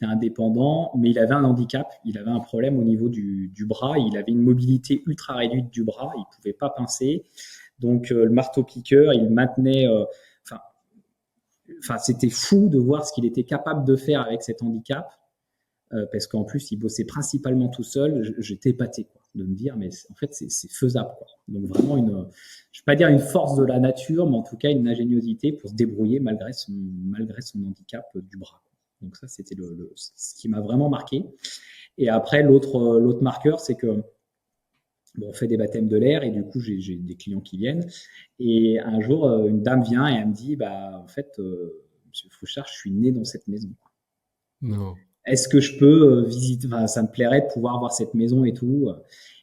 indépendant, mais il avait un handicap, il avait un problème au niveau du bras, il avait une mobilité ultra réduite du bras, il pouvait pas pincer, donc le marteau piqueur, il maintenait, enfin c'était fou de voir ce qu'il était capable de faire avec cet handicap, parce qu'en plus il bossait principalement tout seul. J'étais épaté quoi, de me dire mais en fait c'est faisable quoi. Donc vraiment je vais pas dire une force de la nature, mais en tout cas une ingéniosité pour se débrouiller malgré son handicap du bras. Donc ça c'était ce qui m'a vraiment marqué. Et après l'autre marqueur, c'est que Bon, on fait des baptêmes de l'air et du coup, j'ai des clients qui viennent. Et un jour, une dame vient et elle me dit, bah, en fait, monsieur Fouchard, je suis né dans cette maison. Non. Est-ce que je peux visiter, enfin, ça me plairait de pouvoir voir cette maison et tout.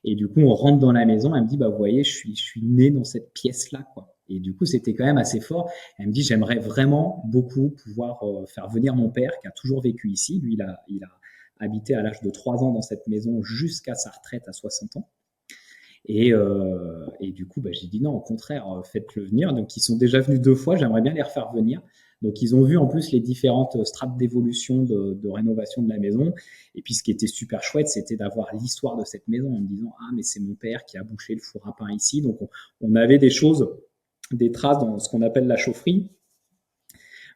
Et du coup, on rentre dans la maison. Elle me dit, bah, vous voyez, je suis né dans cette pièce-là, quoi. Et du coup, c'était quand même assez fort. Elle me dit, j'aimerais vraiment beaucoup pouvoir faire venir mon père qui a toujours vécu ici. Lui, il a habité à l'âge de 3 ans dans cette maison jusqu'à sa retraite à 60 ans. Et du coup, bah, j'ai dit non, au contraire, faites-le venir. Donc, ils sont déjà venus 2 fois. J'aimerais bien les refaire venir. Donc, ils ont vu en plus les différentes strates d'évolution de rénovation de la maison. Et puis, ce qui était super chouette, c'était d'avoir l'histoire de cette maison en me disant, ah, mais c'est mon père qui a bouché le four à pain ici. Donc, on avait des choses, des traces dans ce qu'on appelle la chaufferie.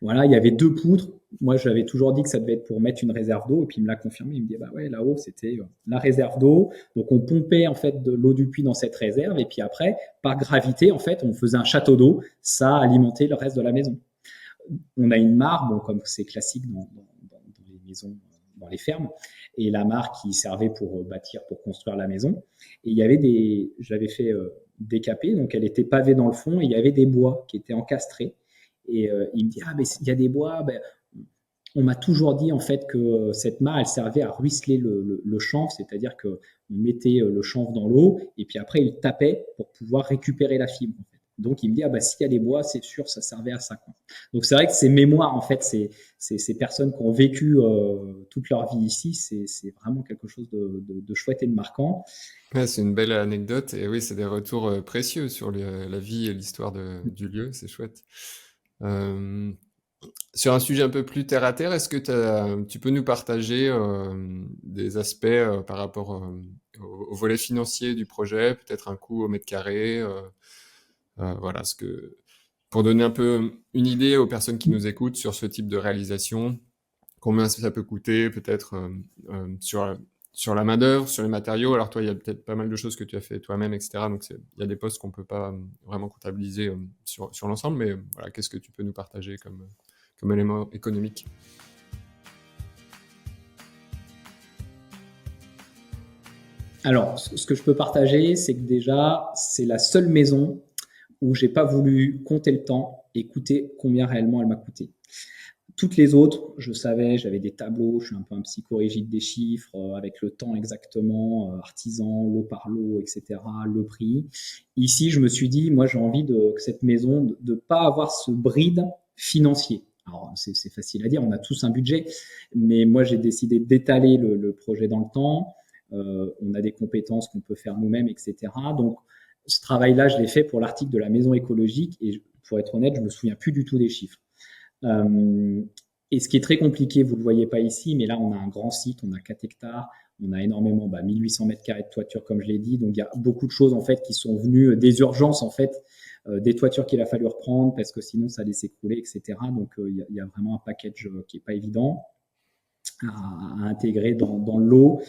Voilà, il y avait 2 poutres. Moi, j'avais toujours dit que ça devait être pour mettre une réserve d'eau, et puis il me l'a confirmé. Il me dit, bah ouais, là-haut, c'était la réserve d'eau. Donc, on pompait en fait de l'eau du puits dans cette réserve, et puis après, par gravité, en fait, on faisait un château d'eau. Ça alimentait le reste de la maison. On a une mare, bon, comme c'est classique dans les maisons, dans les fermes, et la mare qui servait pour bâtir, pour construire la maison. Et il y avait j'avais fait décaper, donc elle était pavée dans le fond, et il y avait des bois qui étaient encastrés. Et il me dit, ah, mais il y a des bois, ben, on m'a toujours dit en fait que cette mare, elle servait à ruisseler le chanvre, c'est-à-dire qu'on mettait le chanvre dans l'eau et puis après il tapait pour pouvoir récupérer la fibre. En fait. Donc il me dit, ah bah s'il y a des bois, c'est sûr, ça servait à ça. Quoi. Donc c'est vrai que ces mémoires, en fait, ces personnes qui ont vécu toute leur vie ici, c'est vraiment quelque chose de chouette et de marquant. Ouais, c'est une belle anecdote et oui, c'est des retours précieux sur la vie et l'histoire du lieu, c'est chouette. Euh, Sur un sujet un peu plus terre à terre, est-ce que tu peux nous partager des aspects par rapport au volet financier du projet, peut-être un coût au mètre carré, voilà, pour donner un peu une idée aux personnes qui nous écoutent sur ce type de réalisation, combien ça peut coûter, peut-être sur la main-d'œuvre, sur les matériaux. Alors toi, il y a peut-être pas mal de choses que tu as fait toi-même, etc. Donc il y a des postes qu'on peut pas vraiment comptabiliser sur l'ensemble, mais voilà, qu'est-ce que tu peux nous partager comme élément économique? Alors, ce que je peux partager, c'est que déjà, c'est la seule maison où j'ai pas voulu compter le temps et coûter combien réellement elle m'a coûté. Toutes les autres, je savais, j'avais des tableaux, je suis un peu un psychorigide des chiffres, avec le temps exactement, artisan, lot par lot, etc., le prix. Ici, je me suis dit, moi, j'ai envie que cette maison, de pas avoir ce bride financier. Alors, c'est facile à dire, on a tous un budget, mais moi, j'ai décidé d'étaler le projet dans le temps. On a des compétences qu'on peut faire nous-mêmes, etc. Donc, ce travail-là, je l'ai fait pour l'article de la maison écologique, et pour être honnête, je me souviens plus du tout des chiffres. Et ce qui est très compliqué, vous ne le voyez pas ici, mais là, on a un grand site, on a 4 hectares, on a énormément, 1800 mètres carrés de toiture, comme je l'ai dit. Donc, il y a beaucoup de choses, en fait, qui sont venues, des urgences, en fait, des toitures qu'il a fallu reprendre parce que sinon, ça allait s'écrouler, etc. Donc, il y a vraiment un package qui n'est pas évident à intégrer dans le lot.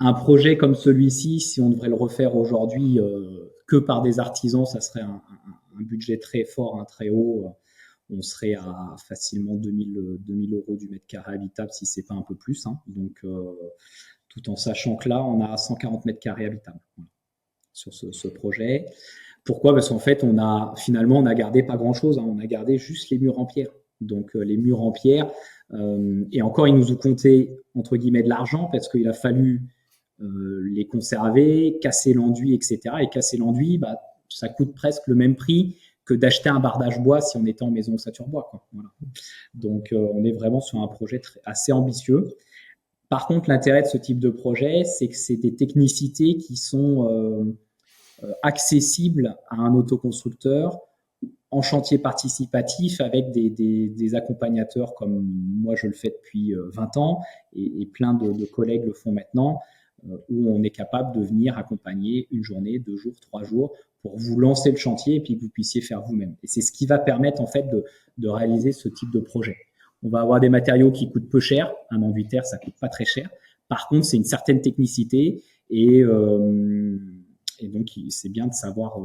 Un projet comme celui-ci, si on devrait le refaire aujourd'hui que par des artisans, ça serait un budget très fort, très haut. On serait à facilement 2000 euros du mètre carré habitable si c'est pas un peu plus. Donc, tout en sachant que là, on a 140 mètres carrés habitables sur ce projet. Pourquoi? Parce qu'en fait, on a gardé pas grand-chose. On a gardé juste les murs en pierre. Donc, les murs en pierre. Et encore, ils nous ont compté, entre guillemets, de l'argent parce qu'il a fallu les conserver, casser l'enduit, etc. Et casser l'enduit, ça coûte presque le même prix que d'acheter un bardage bois si on était en maison ossature bois. Quoi. Voilà. Donc, on est vraiment sur un projet assez ambitieux. Par contre, l'intérêt de ce type de projet, c'est que c'est des technicités qui sont accessibles à un autoconstructeur en chantier participatif avec des accompagnateurs comme moi je le fais depuis 20 ans et plein de collègues le font maintenant, où on est capable de venir accompagner une journée, 2 jours, 3 jours pour vous lancer le chantier et puis que vous puissiez faire vous-même. Et c'est ce qui va permettre en fait de réaliser ce type de projet. On va avoir des matériaux qui coûtent peu cher. Un enduit terre, ça coûte pas très cher. Par contre, c'est une certaine technicité et donc, c'est bien de savoir,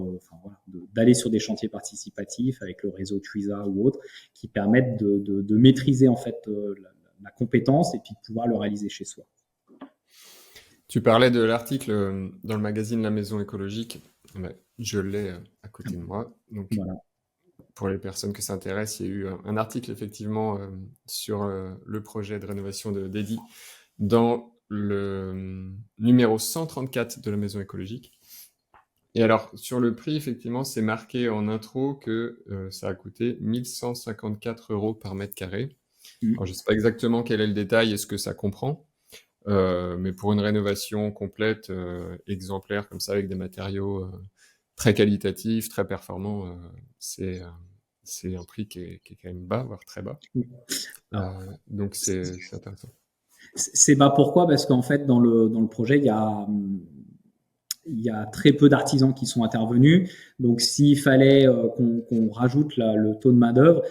d'aller sur des chantiers participatifs avec le réseau TUISA ou autre, qui permettent de maîtriser en fait la compétence et puis de pouvoir le réaliser chez soi. Tu parlais de l'article dans le magazine La Maison écologique. Ouais, je l'ai à côté de moi. Donc, Voilà. pour les personnes que ça intéresse, il y a eu un article effectivement sur le projet de rénovation d'Eddy dans le numéro 134 de La Maison écologique. Et alors, sur le prix, effectivement, c'est marqué en intro que ça a coûté 1154 € par mètre carré. Alors, je ne sais pas exactement quel est le détail et ce que ça comprend, mais pour une rénovation complète, exemplaire, comme ça, avec des matériaux très qualitatifs, très performants, c'est un prix qui est quand même bas, voire très bas. Alors, Donc, c'est intéressant. c'est pas pourquoi, parce qu'en fait, dans le projet, il y a très peu d'artisans qui sont intervenus. Donc, s'il fallait qu'on rajoute le taux de main-d'œuvre,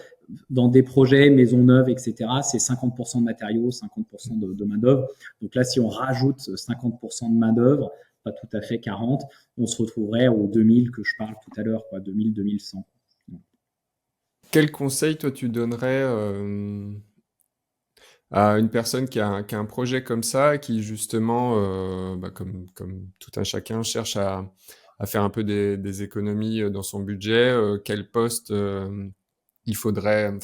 dans des projets, maisons neuves, etc., c'est 50% de matériaux, 50% de main-d'œuvre. Donc là, si on rajoute 50% de main-d'œuvre, pas tout à fait 40, on se retrouverait aux 2000 que je parle tout à l'heure, quoi, 2000, 2100. Quel conseil, toi, tu donnerais à une personne qui a un projet comme ça, qui justement, comme tout un chacun, cherche à faire un peu des économies dans son budget, quel poste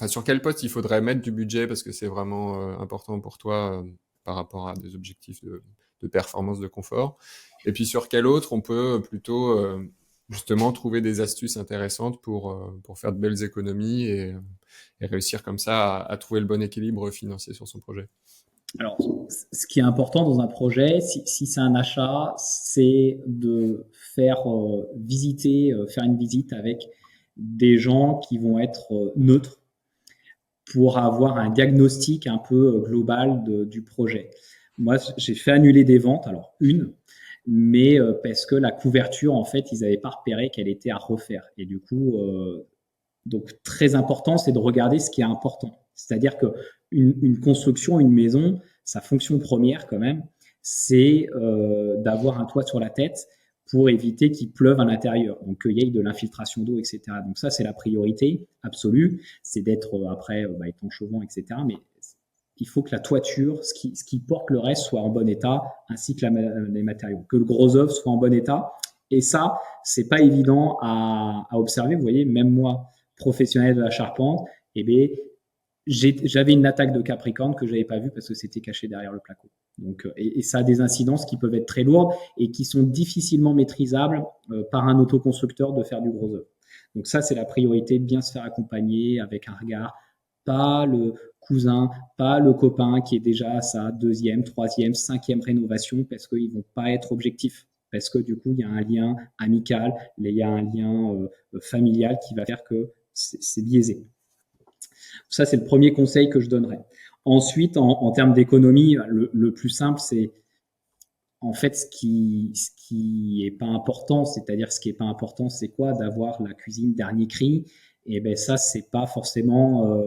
sur quel poste il faudrait mettre du budget parce que c'est vraiment important pour toi par rapport à des objectifs de performance, de confort. Et puis sur quel autre on peut plutôt justement trouver des astuces intéressantes pour faire de belles économies et réussir comme ça à trouver le bon équilibre financier sur son projet. Alors, ce qui est important dans un projet, si c'est un achat, c'est de faire faire une visite avec des gens qui vont être neutres pour avoir un diagnostic un peu global du projet. Moi, j'ai fait annuler des ventes, alors une, mais parce que la couverture, en fait, ils n'avaient pas repéré qu'elle était à refaire. Et du coup, donc très important, c'est de regarder ce qui est important. C'est-à-dire que une construction, une maison, sa fonction première quand même, c'est d'avoir un toit sur la tête pour éviter qu'il pleuve à l'intérieur, donc qu'il y ait de l'infiltration d'eau, etc. Donc ça, c'est la priorité absolue, c'est d'être après étanche-au-vent, etc. Mais il faut que la toiture, ce qui porte le reste, soit en bon état, ainsi que les matériaux, que le gros œuvre soit en bon état. Et ça, c'est pas évident à observer. Vous voyez, même moi, professionnel de la charpente, eh bien, j'avais une attaque de Capricorne que je n'avais pas vue parce que c'était caché derrière le placo. Donc, et ça a des incidences qui peuvent être très lourdes et qui sont difficilement maîtrisables par un autoconstructeur de faire du gros œuvre. Donc ça, c'est la priorité, bien se faire accompagner avec un regard, pas le cousin, pas le copain qui est déjà à sa deuxième, troisième, cinquième rénovation parce qu'ils vont pas être objectifs. Parce que du coup, il y a un lien amical, il y a un lien familial qui va faire que c'est biaisé. Ça, c'est le premier conseil que je donnerais. Ensuite, en termes d'économie, le plus simple, c'est en fait ce qui est pas important, c'est-à-dire ce qui est pas important, c'est quoi? D'avoir la cuisine dernier cri. Et ben ça, c'est pas forcément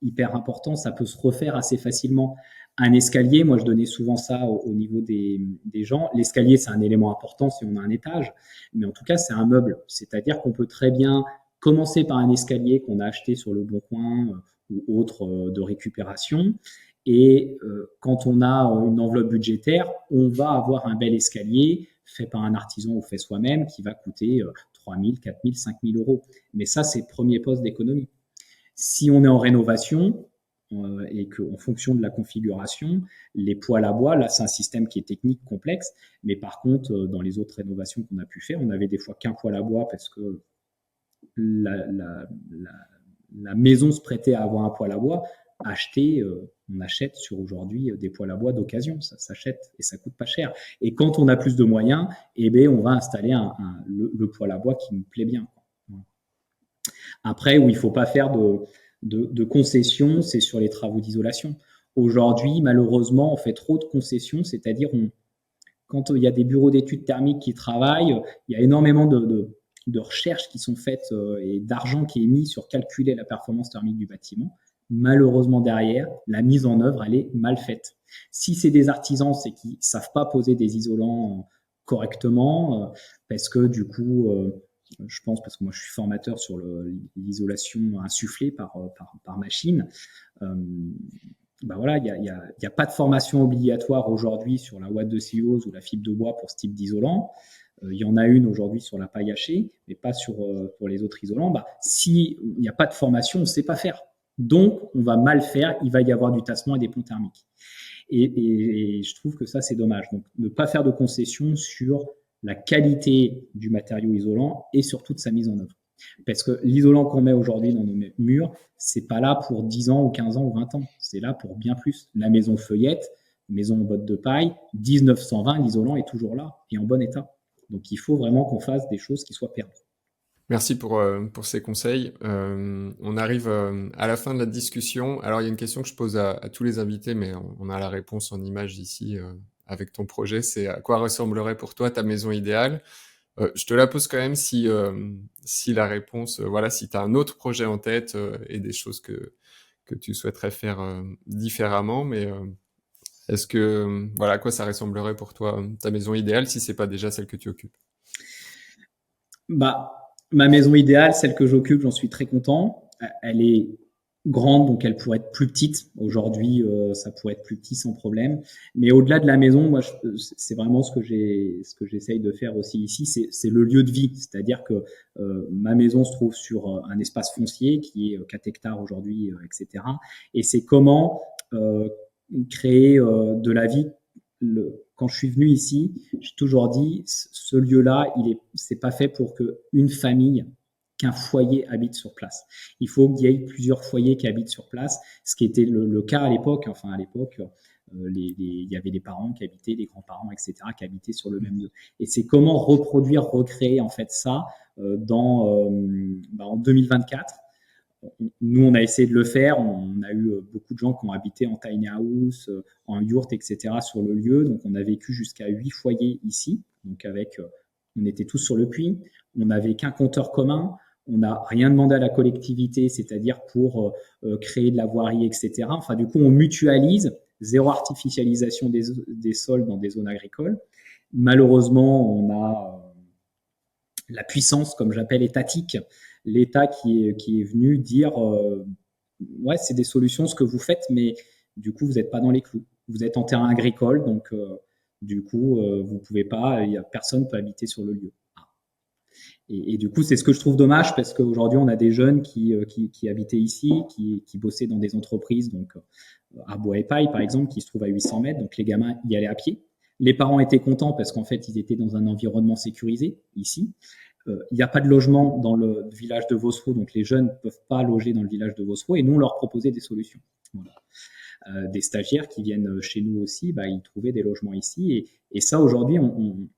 hyper important. Ça peut se refaire assez facilement. Un escalier, moi je donnais souvent ça au niveau des gens. L'escalier, c'est un élément important si on a un étage, mais en tout cas, c'est un meuble. C'est-à-dire qu'on peut très bien commencer par un escalier qu'on a acheté sur le Bon Coin ou autre de récupération. Et quand on a une enveloppe budgétaire, on va avoir un bel escalier fait par un artisan ou fait soi-même qui va coûter 3 000, 4 000, 5 000 euros. Mais ça, c'est le premier poste d'économie. Si on est en rénovation et qu'en fonction de la configuration, les poêles à bois, là, c'est un système qui est technique, complexe. Mais par contre, dans les autres rénovations qu'on a pu faire, on avait des fois qu'un poêle à bois parce que la maison se prêtait à avoir un poêle à bois. On achète sur aujourd'hui des poêles à bois d'occasion, ça s'achète et ça coûte pas cher. Et quand on a plus de moyens, eh bien, on va installer le poêle à bois qui nous plaît bien. Après, où il faut pas faire de concessions, c'est sur les travaux d'isolation. Aujourd'hui, malheureusement, on fait trop de concessions, c'est-à-dire quand il y a des bureaux d'études thermiques qui travaillent, il y a énormément de recherches qui sont faites et d'argent qui est mis sur calculer la performance thermique du bâtiment. Malheureusement, derrière, la mise en œuvre, elle est mal faite. Si c'est des artisans, c'est qu'ils ne savent pas poser des isolants correctement, parce que du coup, je pense, parce que moi je suis formateur sur l'isolation insufflée par machine, bah voilà, il y a pas de formation obligatoire aujourd'hui sur la ouate de cellulose ou la fibre de bois pour ce type d'isolant. Il y en a une aujourd'hui sur la paille hachée, mais pas pour les autres isolants. Bah, si il n'y a pas de formation, on ne sait pas faire. Donc, on va mal faire, il va y avoir du tassement et des ponts thermiques. Et je trouve que ça, c'est dommage. Donc, ne pas faire de concessions sur la qualité du matériau isolant et surtout de sa mise en œuvre. Parce que l'isolant qu'on met aujourd'hui dans nos murs, c'est pas là pour 10 ans ou 15 ans ou 20 ans. C'est là pour bien plus. La maison feuillette, maison en botte de paille, 1920, l'isolant est toujours là et en bon état. Donc il faut vraiment qu'on fasse des choses qui soient pérennes. Merci pour ces conseils. On arrive à la fin de la discussion. Alors, il y a une question que je pose à tous les invités, mais on a la réponse en image ici avec ton projet. C'est à quoi ressemblerait pour toi ta maison idéale? Je te la pose quand même si la réponse, voilà, si tu as un autre projet en tête et des choses que tu souhaiterais faire différemment, mais est-ce que, voilà, à quoi ça ressemblerait pour toi ta maison idéale si c'est pas déjà celle que tu occupes? Bah, ma maison idéale, celle que j'occupe, j'en suis très content. Elle est grande, donc elle pourrait être plus petite. Aujourd'hui, ça pourrait être plus petit sans problème. Mais au-delà de la maison, moi, c'est vraiment ce que j'essaye de faire aussi ici, c'est le lieu de vie. C'est-à-dire que ma maison se trouve sur un espace foncier qui est 4 hectares aujourd'hui, etc. Et c'est comment créer de la vie. Quand je suis venu ici, j'ai toujours dit, ce lieu-là, c'est pas fait pour qu'une famille, qu'un foyer habite sur place. Il faut qu'il y ait plusieurs foyers qui habitent sur place, ce qui était le cas à l'époque. Enfin, à l'époque, il y avait des parents qui habitaient, des grands-parents, etc., qui habitaient sur le même lieu. Et c'est comment reproduire, recréer en fait ça en 2024. Nous, on a essayé de le faire. On a eu beaucoup de gens qui ont habité en tiny house, en yurt, etc. sur le lieu. Donc, on a vécu jusqu'à 8 foyers ici. Donc, on était tous sur le puits. On n'avait qu'un compteur commun. On n'a rien demandé à la collectivité, c'est-à-dire pour créer de la voirie, etc. Enfin, du coup, on mutualise, zéro artificialisation des sols dans des zones agricoles. Malheureusement, on a la puissance, comme j'appelle, étatique, l'État qui est venu dire ouais, c'est des solutions ce que vous faites, mais du coup, vous n'êtes pas dans les clous. Vous êtes en terrain agricole, donc du coup, vous pouvez pas, personne peut habiter sur le lieu. Et du coup, c'est ce que je trouve dommage parce qu'aujourd'hui, on a des jeunes qui habitaient ici, qui bossaient dans des entreprises, donc à Bois et Paille, par exemple, qui se trouve à 800 mètres. Donc les gamins y allaient à pied. Les parents étaient contents parce qu'en fait, ils étaient dans un environnement sécurisé ici. Il n'y a pas de logement dans le village de Vossereau, donc les jeunes ne peuvent pas loger dans le village de Vossereau, et nous, on leur proposait des solutions. Voilà. Des stagiaires qui viennent chez nous aussi, ils trouvaient des logements ici. Et ça, aujourd'hui, on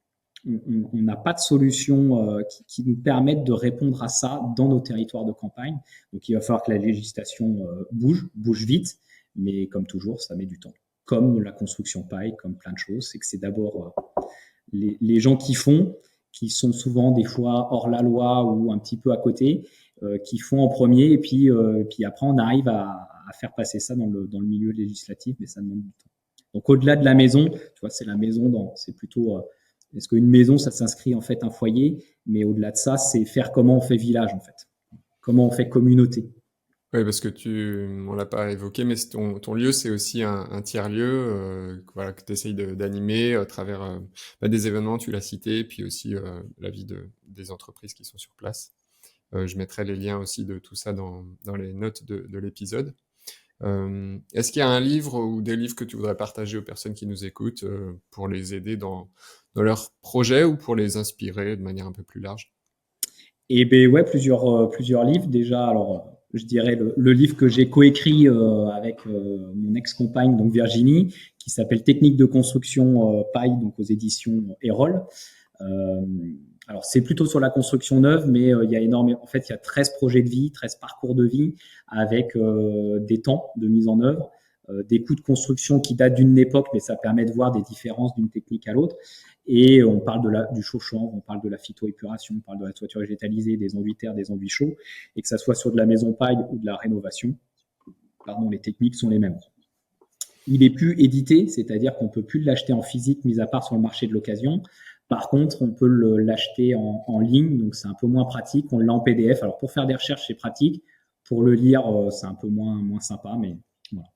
n'a pas de solution qui nous permette de répondre à ça dans nos territoires de campagne. Donc, il va falloir que la législation bouge vite, mais comme toujours, ça met du temps. Comme la construction paille, comme plein de choses, c'est que c'est d'abord les gens qui sont souvent des fois hors la loi ou un petit peu à côté, qui font en premier, et puis après on arrive à faire passer ça dans le milieu législatif, mais ça demande du temps. Donc au-delà de la maison, tu vois, c'est la maison, c'est plutôt est-ce qu'une maison, ça s'inscrit en fait un foyer, mais au-delà de ça, c'est faire comment on fait village en fait, comment on fait communauté. Oui, parce que on l'a pas évoqué, mais ton lieu, c'est aussi un tiers-lieu voilà, que tu essayes d'animer à travers des événements, tu l'as cité, puis aussi la vie des entreprises qui sont sur place. Je mettrai les liens aussi de tout ça dans les notes de l'épisode. Est-ce qu'il y a un livre ou des livres que tu voudrais partager aux personnes qui nous écoutent pour les aider dans leurs projets ou pour les inspirer de manière un peu plus large? Et ben ouais, plusieurs livres déjà. Alors, je dirais le livre que j'ai coécrit avec mon ex-compagne, donc Virginie, qui s'appelle Technique de construction paille, donc aux éditions Erol. Euh, alors, c'est plutôt sur la construction neuve, mais il y a énormément. En fait, il y a 13 projets de vie, 13 parcours de vie avec des temps de mise en œuvre, des coûts de construction qui datent d'une époque, mais ça permet de voir des différences d'une technique à l'autre. Et on parle du chaud-chanvre, on parle de la phytoépuration, on parle de la toiture végétalisée, des enduits terre, des enduits chauds, et que ça soit sur de la maison paille ou de la rénovation, les techniques sont les mêmes. Il est plus édité, c'est-à-dire qu'on peut plus l'acheter en physique, mis à part sur le marché de l'occasion. Par contre, on peut l'acheter en ligne, donc c'est un peu moins pratique. On l'a en PDF. Alors pour faire des recherches, c'est pratique. Pour le lire, c'est un peu moins sympa, mais voilà.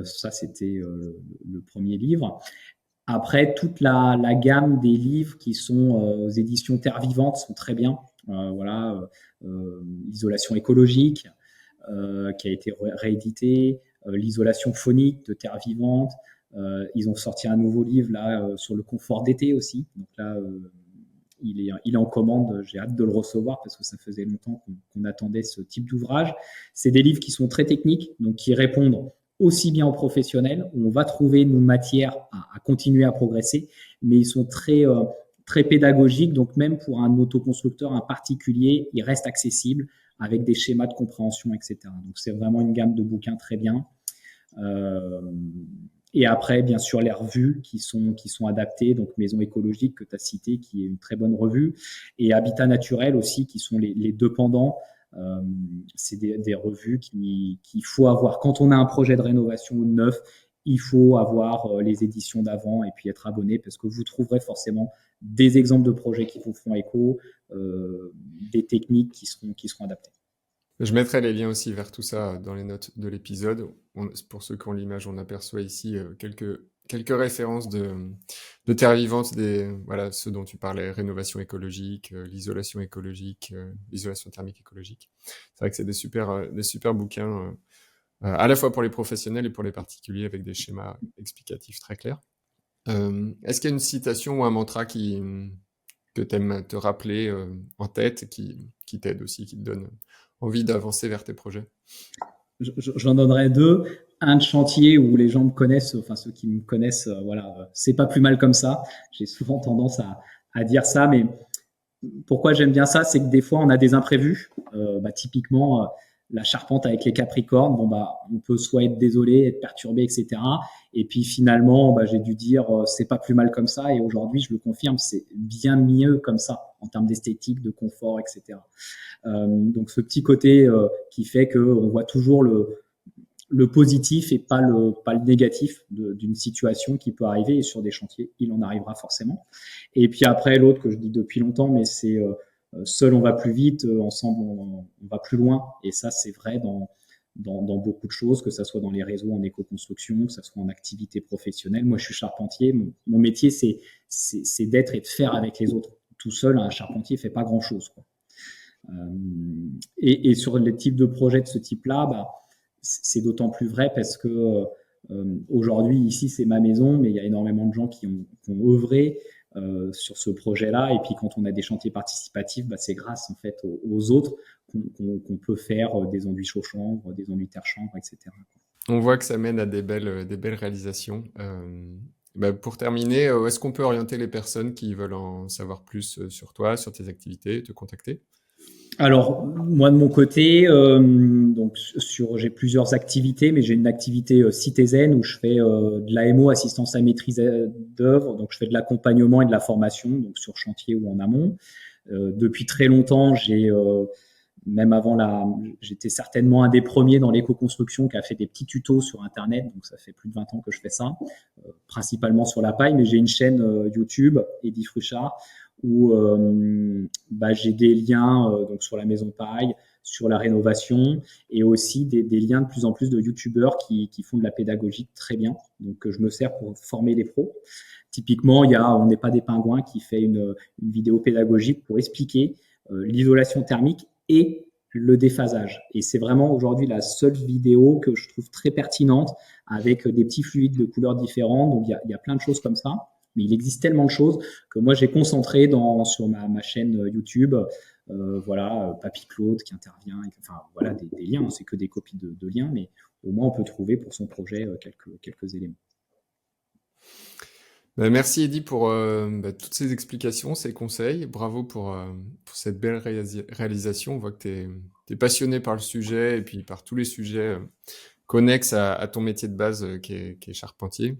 Ça, c'était le premier livre. Après, toute la gamme des livres qui sont aux éditions Terre Vivante sont très bien. Voilà, l'isolation écologique qui a été réédité, l'isolation phonique de Terre Vivante. Ils ont sorti un nouveau livre là sur le confort d'été aussi. Donc là, il est en commande. J'ai hâte de le recevoir parce que ça faisait longtemps qu'on attendait ce type d'ouvrage. C'est des livres qui sont très techniques, donc qui répondent aussi bien aux professionnels, où on va trouver nos matières à continuer à progresser, mais ils sont très pédagogiques. Donc même pour un autoconstructeur, un particulier, ils restent accessibles avec des schémas de compréhension, etc. Donc c'est vraiment une gamme de bouquins très bien. Euh, et après, bien sûr, les revues qui sont adaptées, donc Maison écologique que tu as cité, qui est une très bonne revue, et Habitat naturel aussi, qui sont les deux pendants. C'est des revues qu'il faut avoir. Quand on a un projet de rénovation ou de neuf, il faut avoir les éditions d'avant et puis être abonné parce que vous trouverez forcément des exemples de projets qui vous font écho, des techniques qui seront adaptées. Je mettrai les liens aussi vers tout ça dans les notes de l'épisode. Pour ceux qui ont l'image, on aperçoit ici quelques références de terre vivante, voilà, ceux dont tu parlais, rénovation écologique, l'isolation écologique, l'isolation thermique écologique. C'est vrai que c'est des super bouquins, à la fois pour les professionnels et pour les particuliers avec des schémas explicatifs très clairs. Est-ce qu'il y a une citation ou un mantra que tu aimes te rappeler en tête, qui t'aide aussi, qui te donne envie d'avancer vers tes projets? J'en donnerai deux. Un de chantier où les gens me connaissent, enfin ceux qui me connaissent, voilà, c'est pas plus mal comme ça. J'ai souvent tendance à dire ça, mais pourquoi j'aime bien ça, c'est que des fois on a des imprévus. Typiquement, la charpente avec les Capricornes, bon on peut soit être désolé, être perturbé, etc. Et puis finalement, j'ai dû dire c'est pas plus mal comme ça. Et aujourd'hui, je le confirme, c'est bien mieux comme ça en termes d'esthétique, de confort, etc. Donc ce petit côté qui fait que on voit toujours le positif et pas le négatif d'une situation qui peut arriver. Et sur des chantiers, il en arrivera forcément. Et puis après, l'autre que je dis depuis longtemps, mais c'est seul on va plus vite, ensemble on va plus loin. Et ça, c'est vrai dans beaucoup de choses, que ça soit dans les réseaux en éco-construction, que ça soit en activité professionnelle. Moi, je suis charpentier. Mon métier, c'est d'être et de faire avec les autres. Tout seul, un charpentier fait pas grand-chose, quoi. Et sur les types de projets de ce type-là, c'est d'autant plus vrai parce que aujourd'hui, ici, c'est ma maison, mais il y a énormément de gens qui ont œuvré sur ce projet-là. Et puis, quand on a des chantiers participatifs, c'est grâce en fait aux autres qu'on peut faire des enduits chaud-chambre, des enduits terre-chambre, etc. On voit que ça mène à des belles réalisations. Pour terminer, est-ce qu'on peut orienter les personnes qui veulent en savoir plus sur toi, sur tes activités, te contacter? Alors, moi de mon côté, j'ai plusieurs activités, mais j'ai une activité Citizen où je fais de l'AMO, assistance à maîtrise d'œuvre, donc je fais de l'accompagnement et de la formation, donc sur chantier ou en amont. Depuis très longtemps, même j'étais certainement un des premiers dans l'éco-construction qui a fait des petits tutos sur Internet, donc ça fait plus de 20 ans que je fais ça, principalement sur la paille, mais j'ai une chaîne YouTube, Eddy Fruchard, où j'ai des liens donc sur la maison paille, sur la rénovation, et aussi des liens de plus en plus de youtubeurs qui font de la pédagogie très bien. Donc je me sers pour former les pros. Typiquement, il y a On n'est pas des pingouins qui fait une vidéo pédagogique pour expliquer l'isolation thermique et le déphasage. Et c'est vraiment aujourd'hui la seule vidéo que je trouve très pertinente avec des petits fluides de couleurs différentes. Donc il y a plein de choses comme ça. Mais il existe tellement de choses que moi j'ai concentré sur ma chaîne YouTube, Papy Claude qui intervient, enfin voilà des liens, c'est que des copies de liens, mais au moins on peut trouver pour son projet quelques éléments. Merci Eddy pour toutes ces explications, ces conseils. Bravo pour cette belle réalisation. On voit que tu es passionné par le sujet et puis par tous les sujets connexes à ton métier de base qui est charpentier.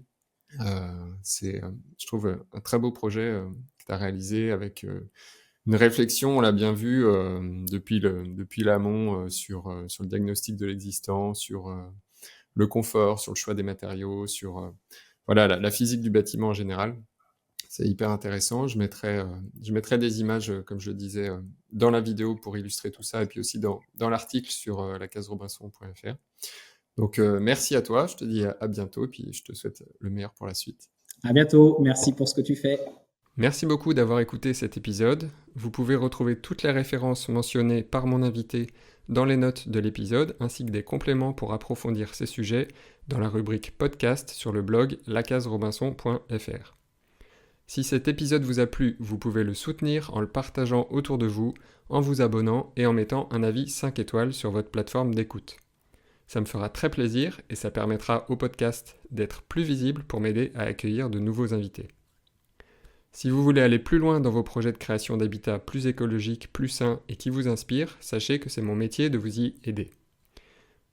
C'est, je trouve, un très beau projet que tu as réalisé avec une réflexion, on l'a bien vu, depuis l'amont sur le diagnostic de l'existant, sur le confort, sur le choix des matériaux, sur voilà, la physique du bâtiment en général. C'est hyper intéressant. Je mettrai des images, comme je le disais, dans la vidéo pour illustrer tout ça, et puis aussi dans l'article sur lacaserobinson.fr. Donc merci à toi, je te dis à bientôt, et puis je te souhaite le meilleur pour la suite. À bientôt. Merci pour ce que tu fais. Merci beaucoup d'avoir écouté cet épisode. Vous pouvez retrouver toutes les références mentionnées par mon invité dans les notes de l'épisode, ainsi que des compléments pour approfondir ces sujets dans la rubrique podcast sur le blog lacaserobinson.fr. Si cet épisode vous a plu, vous pouvez le soutenir en le partageant autour de vous, en vous abonnant et en mettant un avis 5 étoiles sur votre plateforme d'écoute. Ça me fera très plaisir et ça permettra au podcast d'être plus visible pour m'aider à accueillir de nouveaux invités. Si vous voulez aller plus loin dans vos projets de création d'habitats plus écologiques, plus sains et qui vous inspirent, sachez que c'est mon métier de vous y aider.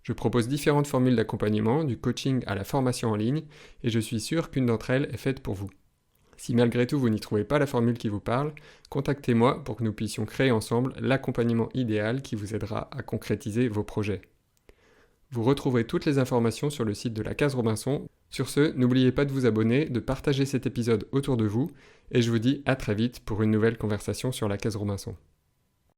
Je propose différentes formules d'accompagnement, du coaching à la formation en ligne, et je suis sûr qu'une d'entre elles est faite pour vous. Si malgré tout vous n'y trouvez pas la formule qui vous parle, contactez-moi pour que nous puissions créer ensemble l'accompagnement idéal qui vous aidera à concrétiser vos projets. Vous retrouverez toutes les informations sur le site de la Case Robinson. Sur ce, n'oubliez pas de vous abonner, de partager cet épisode autour de vous, et je vous dis à très vite pour une nouvelle conversation sur la Case Robinson.